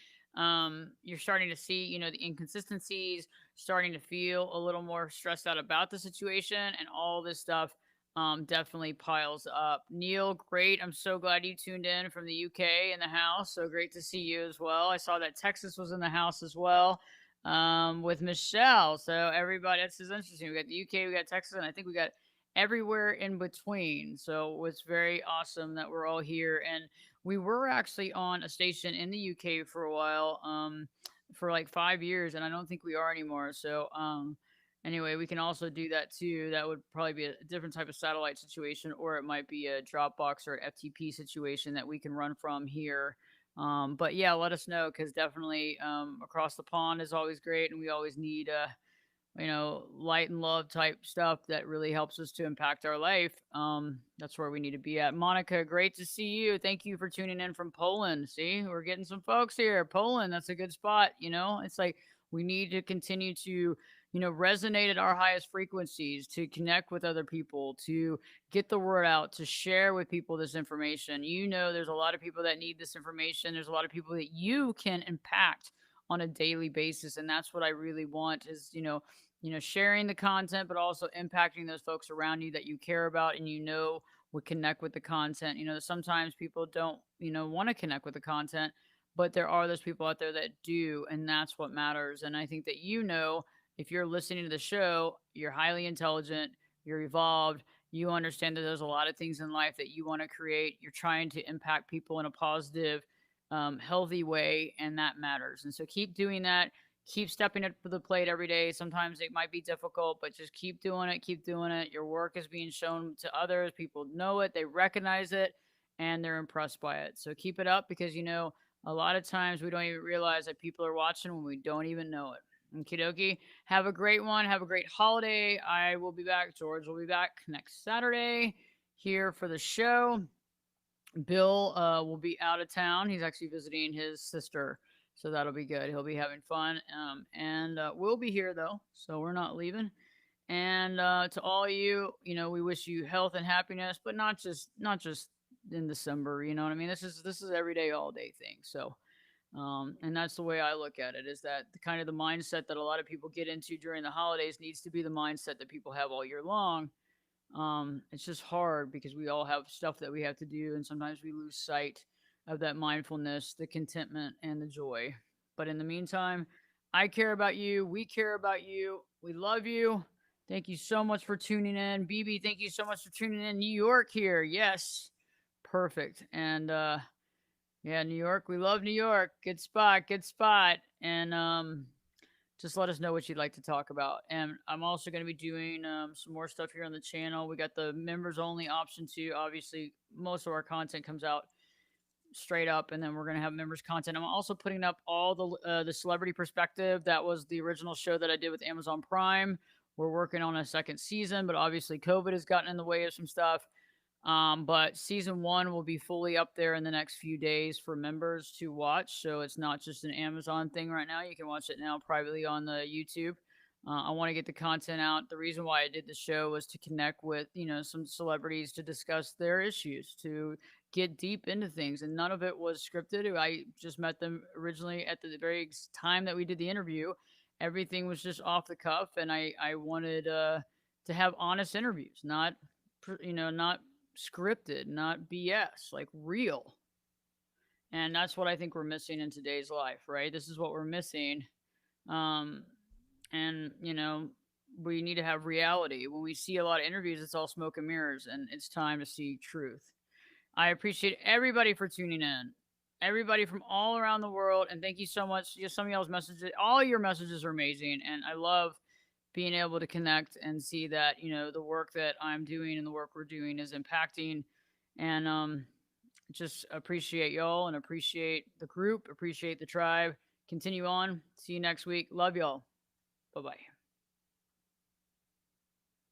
You're starting to see, the inconsistencies, starting to feel a little more stressed out about the situation, and all this stuff definitely piles up. Neil, great. I'm so glad you tuned in from the UK in the house. So great to see you as well. I saw that Texas was in the house as well, with Michelle. So everybody, this is interesting. We got the UK, we got Texas, and I think we got everywhere in between. So it's very awesome that we're all here. And we were actually on a station in the UK for a while, for like 5 years, and I don't think we are anymore. So anyway, we can also do that too. That would probably be a different type of satellite situation, or it might be a Dropbox or FTP situation that we can run from here. But yeah, let us know, because definitely across the pond is always great, and we always need light and love type stuff that really helps us to impact our life. That's where we need to be at. Monica, great to see you. Thank you for tuning in from Poland. See, we're getting some folks here. Poland, that's a good spot. It's like we need to continue to resonate at our highest frequencies, to connect with other people, to get the word out, to share with people this information. There's a lot of people that need this information. There's a lot of people that you can impact on a daily basis, and that's what I really want is sharing the content, but also impacting those folks around you that you care about and would connect with the content. Sometimes people don't want to connect with the content, but there are those people out there that do, and that's what matters. And I think that if you're listening to the show, you're highly intelligent, you're evolved, you understand that there's a lot of things in life that you want to create. You're trying to impact people in a positive, healthy way, and that matters. And so keep doing that. Keep stepping up to the plate every day. Sometimes it might be difficult, but just keep doing it. Keep doing it. Your work is being shown to others. People know it, they recognize it, and they're impressed by it. So keep it up, because a lot of times we don't even realize that people are watching when we don't even know it. Okie dokie. Have a great one. Have a great holiday. I will be back. George will be back next Saturday here for the show. Bill will be out of town. He's actually visiting his sister, so that'll be good. He'll be having fun. And we'll be here, though, so we're not leaving. And to all you, we wish you health and happiness, but not just in December. You know what I mean? This is every day, all day thing. So. And that's the way I look at it, is that the mindset that a lot of people get into during the holidays needs to be the mindset that people have all year long. It's just hard because we all have stuff that we have to do, and sometimes we lose sight of that mindfulness, the contentment, and the joy. But in the meantime, I care about you. We care about you. We love you. Thank you so much for tuning in. BB, thank you so much for tuning in. New York here. Yes. Perfect. And yeah, New York. We love New York. Good spot. Good spot. And just let us know what you'd like to talk about. And I'm also going to be doing some more stuff here on the channel. We got the members only option too. Obviously, most of our content comes out straight up, and then we're going to have members content. I'm also putting up all the celebrity perspective. That was the original show that I did with Amazon Prime. We're working on a second season, but obviously COVID has gotten in the way of some stuff. But season 1 will be fully up there in the next few days for members to watch. So it's not just an Amazon thing right now. You can watch it now privately on the YouTube. I want to get the content out. The reason why I did the show was to connect with, some celebrities to discuss their issues, to get deep into things. And none of it was scripted. I just met them originally at the very time that we did the interview. Everything was just off the cuff. And I wanted to have honest interviews, not scripted, not BS, like real. And that's what I think we're missing in today's life, right? This is what we're missing. And, we need to have reality. When we see a lot of interviews, it's all smoke and mirrors, and it's time to see truth. I appreciate everybody for tuning in. Everybody from all around the world, and thank you so much. Just some of y'all's messages, all your messages are amazing, and I love being able to connect and see that the work that I'm doing and the work we're doing is impacting. And just appreciate y'all and appreciate the group, appreciate the tribe. Continue on. See you next week. Love y'all. Bye bye.